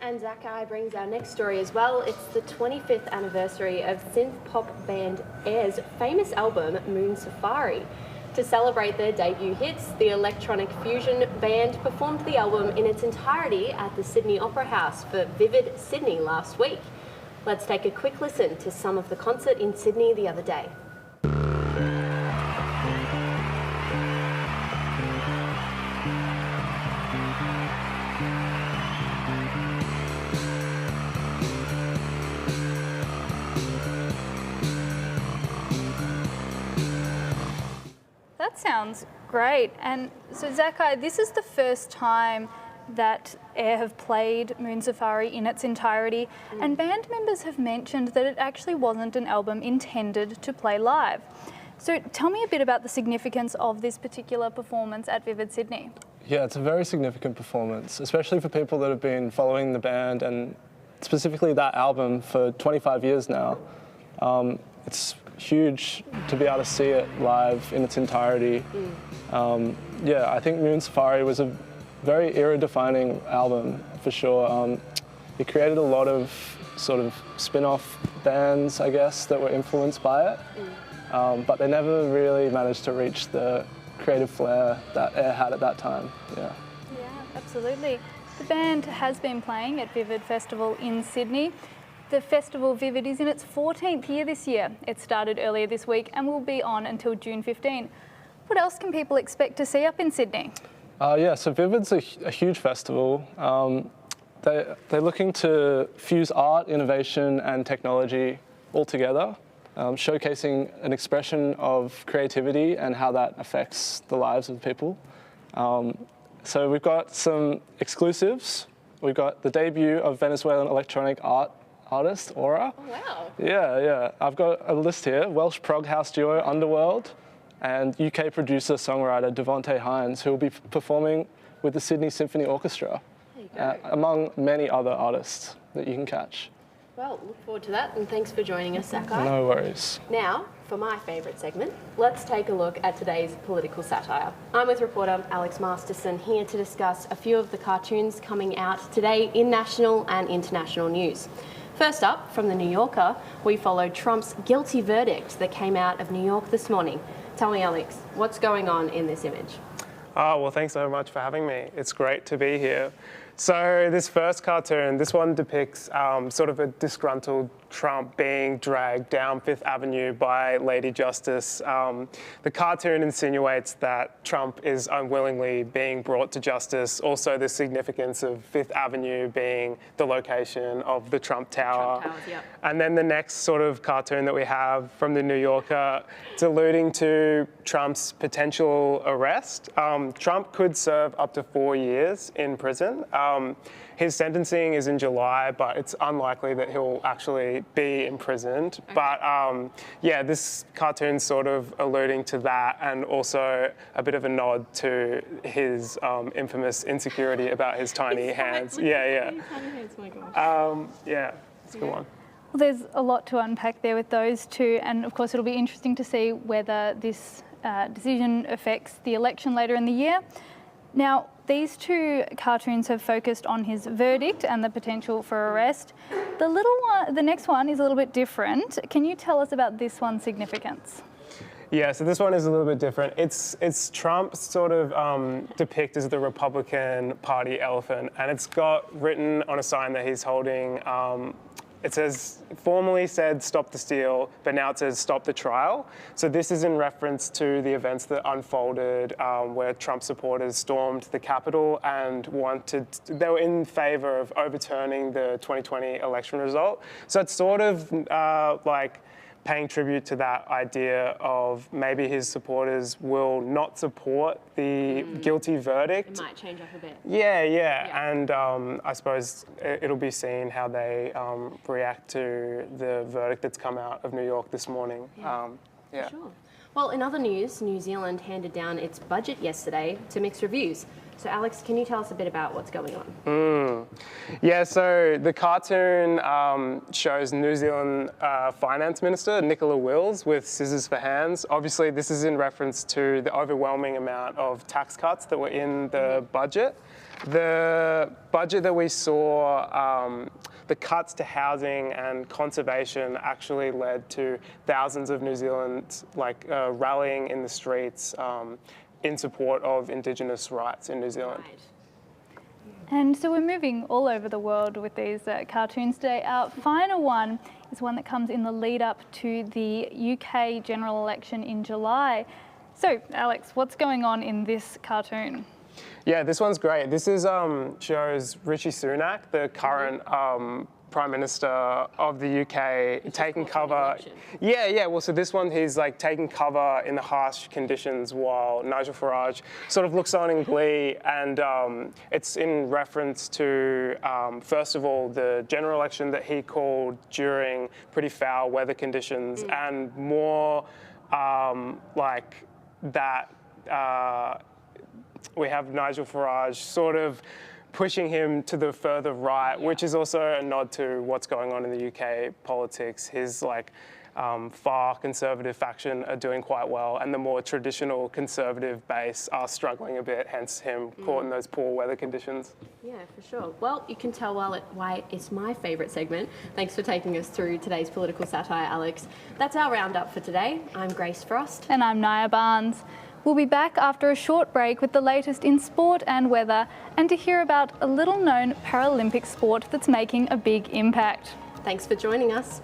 And Zakai brings our next story as well. It's the 25th anniversary of synth pop band Air's famous album Moon Safari. To celebrate their debut hits, the electronic fusion band performed the album in its entirety at the Sydney Opera House for Vivid Sydney last week. Let's take a quick listen to some of the concert in Sydney the other day. That sounds great. And so, Zakai, this is the first time that Air have played Moon Safari in its entirety, and band members have mentioned that it actually wasn't an album intended to play live. So tell me a bit about the significance of this particular performance at Vivid Sydney. Yeah, it's a very significant performance, especially for people that have been following the band and specifically that album for 25 years now. It's huge to be able to see it live in its entirety. Yeah, I think Moon Safari was a very era-defining album for sure. It created a lot of sort of spin-off bands, I guess, that were influenced by it, but they never really managed to reach the creative flair that Air had at that time. Yeah. Yeah, absolutely. The band has been playing at Vivid Festival in Sydney. The festival Vivid is in its 14th year this year. It started earlier this week and will be on until June 15. What else can people expect to see up in Sydney? Yeah, so Vivid's a huge festival. They're looking to fuse art, innovation and technology all together, showcasing an expression of creativity and how that affects the lives of people. So we've got some exclusives. We've got the debut of Venezuelan electronic artist, Aura. Oh, wow. Yeah. I've got a list here. Welsh prog house duo Underworld and UK producer-songwriter Devonte Hines, who will be performing with the Sydney Symphony Orchestra, among many other artists that you can catch. Well, look forward to that, and thanks for joining us, Sakai. No worries. Now, for my favourite segment, let's take a look at today's political satire. I'm with reporter Alex Masterson here to discuss a few of the cartoons coming out today in national and international news. First up, from The New Yorker, we followed Trump's guilty verdict that came out of New York this morning. Tell me, Alex, what's going on in this image? Oh, well, thanks so much for having me. It's great to be here. So this first cartoon, this one depicts sort of a disgruntled Trump being dragged down Fifth Avenue by Lady Justice. The cartoon insinuates that Trump is unwillingly being brought to justice. Also, the significance of Fifth Avenue being the location of the Trump Tower. Trump Towers, yep. And then the next sort of cartoon that we have from The New Yorker, it's alluding to Trump's potential arrest. Trump could serve up to 4 years in prison. His sentencing is in July, but it's unlikely that he'll actually be imprisoned. Okay. But yeah, this cartoon's sort of alluding to that, and also a bit of a nod to his infamous insecurity about his tiny hands. Yeah. Tiny hands, my gosh. Yeah, it's a good one. Well, there's a lot to unpack there with those two, and of course it'll be interesting to see whether this decision affects the election later in the year. Now, these two cartoons have focused on his verdict and the potential for arrest. The next one is a little bit different. Can you tell us about this one's significance? Yeah, so this one is a little bit different. It's Trump sort of depicted as the Republican Party elephant, and it's got written on a sign that he's holding. It says, formerly said stop the steal, but now it says stop the trial. So this is in reference to the events that unfolded where Trump supporters stormed the Capitol and they were in favor of overturning the 2020 election result. So it's sort of like paying tribute to that idea of maybe his supporters will not support the guilty verdict. It might change up a bit. Yeah. And I suppose it'll be seen how they react to the verdict that's come out of New York this morning. Yeah. For sure. Well, in other news, New Zealand handed down its budget yesterday to mixed reviews. So Alex, can you tell us a bit about what's going on? Yeah, so the cartoon shows New Zealand Finance Minister Nicola Wills with scissors for hands. Obviously, this is in reference to the overwhelming amount of tax cuts that were in the budget. The budget that we saw, the cuts to housing and conservation actually led to thousands of New Zealanders rallying in the streets in support of Indigenous rights in New Zealand. Right. And so we're moving all over the world with these cartoons today. Our final one is one that comes in the lead up to the UK general election in July. So, Alex, what's going on in this cartoon? Yeah, this one's great. This is shows Rishi Sunak, the current Prime Minister of the UK, taking cover. Yeah. Well, so this one, he's taking cover in the harsh conditions while Nigel Farage sort of looks on in glee, and it's in reference to first of all the general election that he called during pretty foul weather conditions, and more like that. We have Nigel Farage sort of pushing him to the further right, which is also a nod to what's going on in the UK politics. His far conservative faction are doing quite well, and the more traditional conservative base are struggling a bit, hence him caught in those poor weather conditions. Yeah, for sure. Well, you can tell why it's my favourite segment. Thanks for taking us through today's political satire, Alex. That's our roundup for today. I'm Grace Frost. And I'm Naya Barnes. We'll be back after a short break with the latest in sport and weather, and to hear about a little-known Paralympic sport that's making a big impact. Thanks for joining us.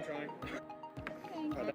trying. Thank you.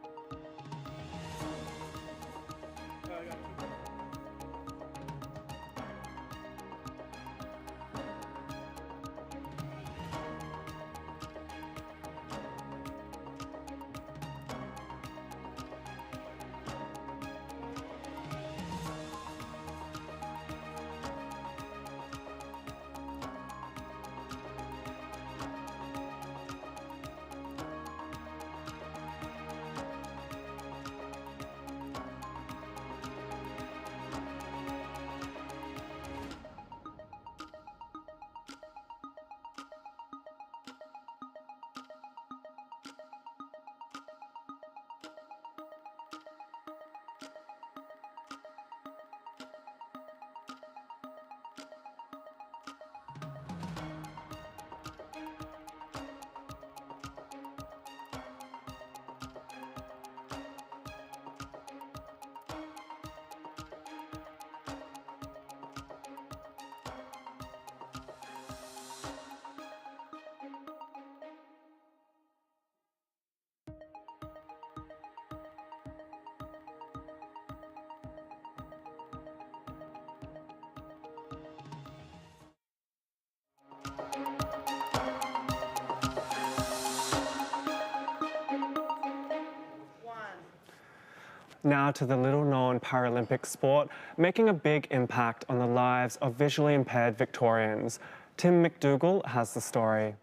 Now to the little-known Paralympic sport, making a big impact on the lives of visually impaired Victorians. Tim McDougall has the story.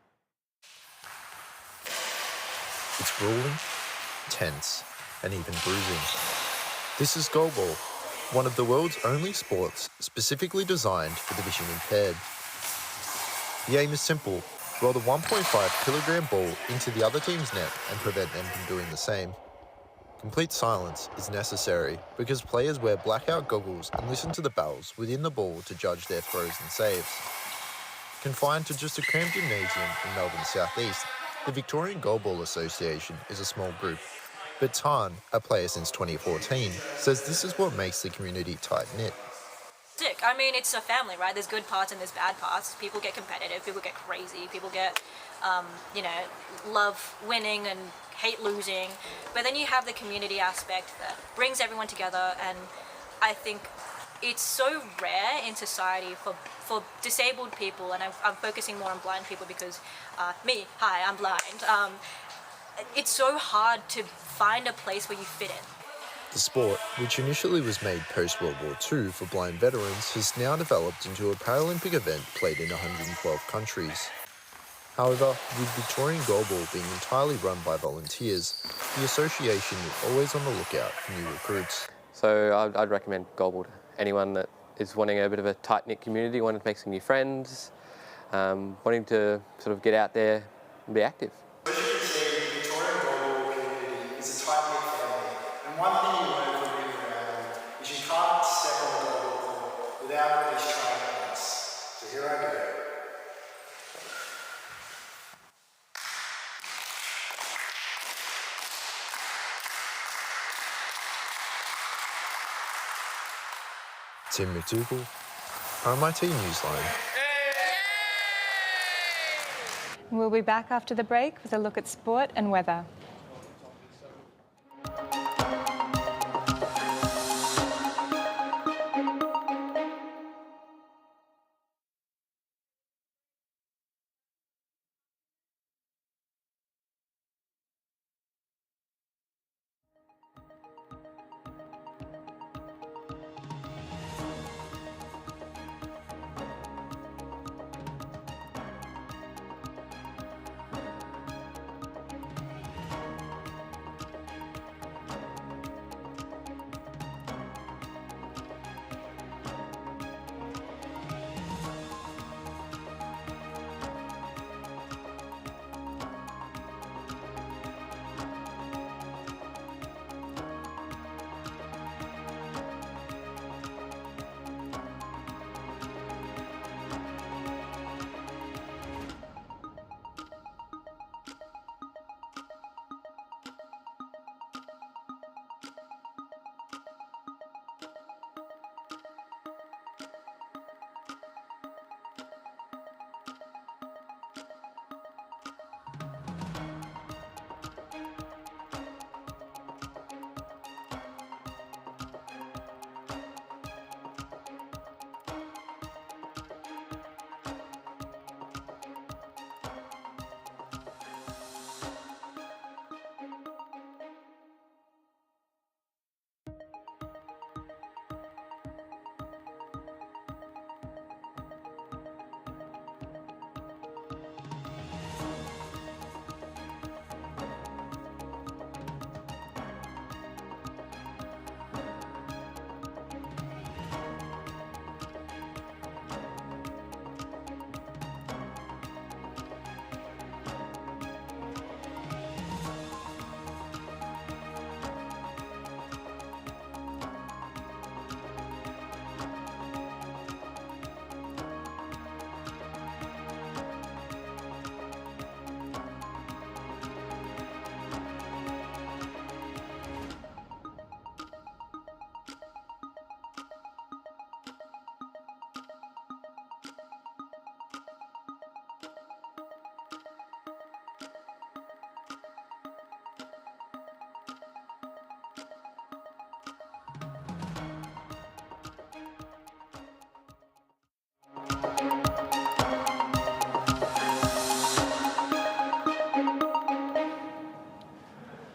It's grueling, tense, and even bruising. This is goalball, one of the world's only sports specifically designed for the vision impaired. The aim is simple: roll the 1.5 kilogram ball into the other team's net and prevent them from doing the same. Complete silence is necessary because players wear blackout goggles and listen to the bells within the ball to judge their throws and saves. Confined to just a cramped gymnasium in Melbourne's southeast, the Victorian Goalball Association is a small group. But Tan, a player since 2014, says this is what makes the community tight-knit. I mean, it's a family, right? There's good parts and there's bad parts. People get competitive, people get crazy, people get, love winning and hate losing. But then you have the community aspect that brings everyone together, and I think it's so rare in society for disabled people, and I'm focusing more on blind people because I'm blind. It's so hard to find a place where you fit in. The sport, which initially was made post-World War II for blind veterans, has now developed into a Paralympic event played in 112 countries. However, with Victorian Goalball being entirely run by volunteers, the association is always on the lookout for new recruits. So I'd recommend Goalball to anyone that is wanting a bit of a tight-knit community, wanting to make some new friends, wanting to sort of get out there and be active. As you can see, the Victorian Goalball community is a tight-knit family, and one thing you learn from being around is you can't step on the goalball court without at least trying it once. So here I go. Tim McDougall, RMIT Newsline. We'll be back after the break with a look at sport and weather.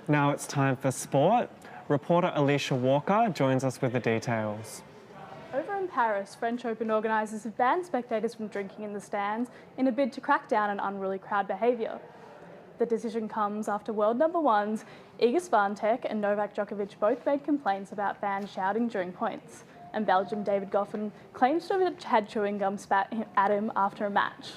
Now it's time for sport. Reporter Alicia Walker joins us with the details. Over in Paris, French Open organisers have banned spectators from drinking in the stands in a bid to crack down on unruly crowd behaviour. The decision comes after world number ones Iga Swiatek and Novak Djokovic both made complaints about fans shouting during points, and Belgium David Goffin claims to have had chewing gum spat at him after a match.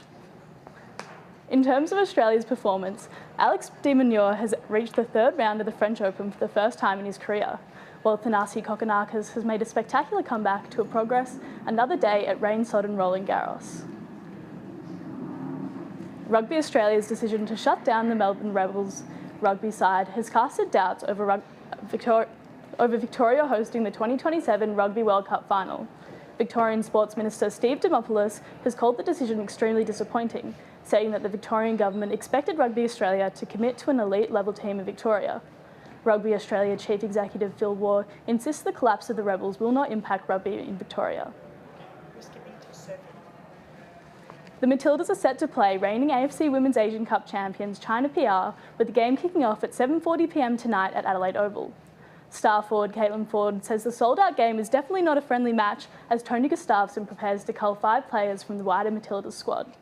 In terms of Australia's performance, Alex de Minaur has reached the third round of the French Open for the first time in his career, while Thanasi Kokkinakis has made a spectacular comeback to progress another day at rain-sodden Roland Garros. Rugby Australia's decision to shut down the Melbourne Rebels rugby side has casted doubts over Victoria hosting the 2027 Rugby World Cup final. Victorian Sports Minister Steve Dimopoulos has called the decision extremely disappointing, saying that the Victorian government expected Rugby Australia to commit to an elite level team in Victoria. Rugby Australia Chief Executive Phil Waugh insists the collapse of the Rebels will not impact rugby in Victoria. The Matildas are set to play reigning AFC Women's Asian Cup champions China PR, with the game kicking off at 7:40 p.m. tonight at Adelaide Oval. Star forward Caitlin Ford says the sold-out game is definitely not a friendly match as Tony Gustafsson prepares to cull 5 players from the wider Matildas squad.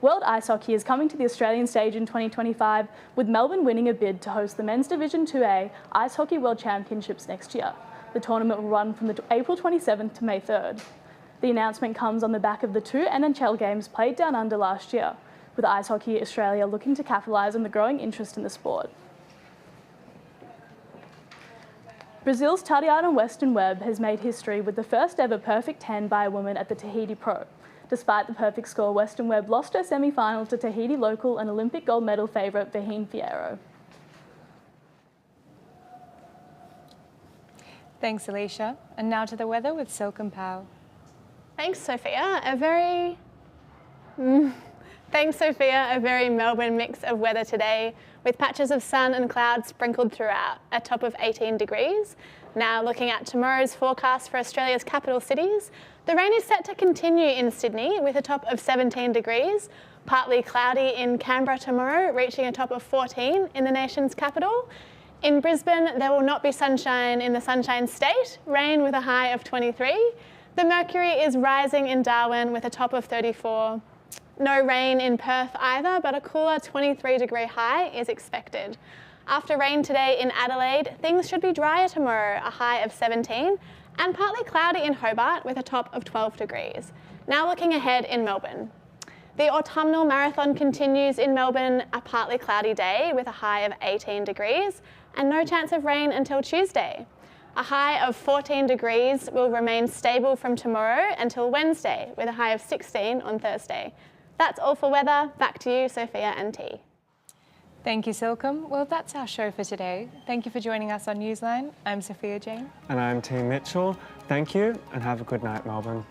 World Ice Hockey is coming to the Australian stage in 2025, with Melbourne winning a bid to host the Men's Division 2A Ice Hockey World Championships next year. The tournament will run from April 27th to May 3rd. The announcement comes on the back of the 2 NHL games played down under last year, with Ice Hockey Australia looking to capitalise on the growing interest in the sport. Brazil's Tatiana Weston-Webb has made history with the first ever perfect 10 by a woman at the Tahiti Pro. Despite the perfect score, Weston-Webb lost her semi-final to Tahiti local and Olympic gold medal favourite Vahine Fierro. Thanks, Alicia. And now to the weather with Silken Powell. Thanks, Sophia. A very Melbourne mix of weather today, with patches of sun and clouds sprinkled throughout, a top of 18 degrees. Now looking at tomorrow's forecast for Australia's capital cities, the rain is set to continue in Sydney with a top of 17 degrees, partly cloudy in Canberra tomorrow, reaching a top of 14 in the nation's capital. In Brisbane, there will not be sunshine in the Sunshine State, rain with a high of 23. The mercury is rising in Darwin with a top of 34. No rain in Perth either, but a cooler 23-degree high is expected. After rain today in Adelaide, things should be drier tomorrow, a high of 17, and partly cloudy in Hobart with a top of 12 degrees. Now looking ahead in Melbourne. The autumnal marathon continues in Melbourne, a partly cloudy day with a high of 18 degrees and no chance of rain until Tuesday. A high of 14 degrees will remain stable from tomorrow until Wednesday, with a high of 16 on Thursday. That's all for weather. Back to you, Sophia and T. Thank you, Silcom. Well, that's our show for today. Thank you for joining us on Newsline. I'm Sophia Jane. And I'm T. Mitchell. Thank you and have a good night, Melbourne.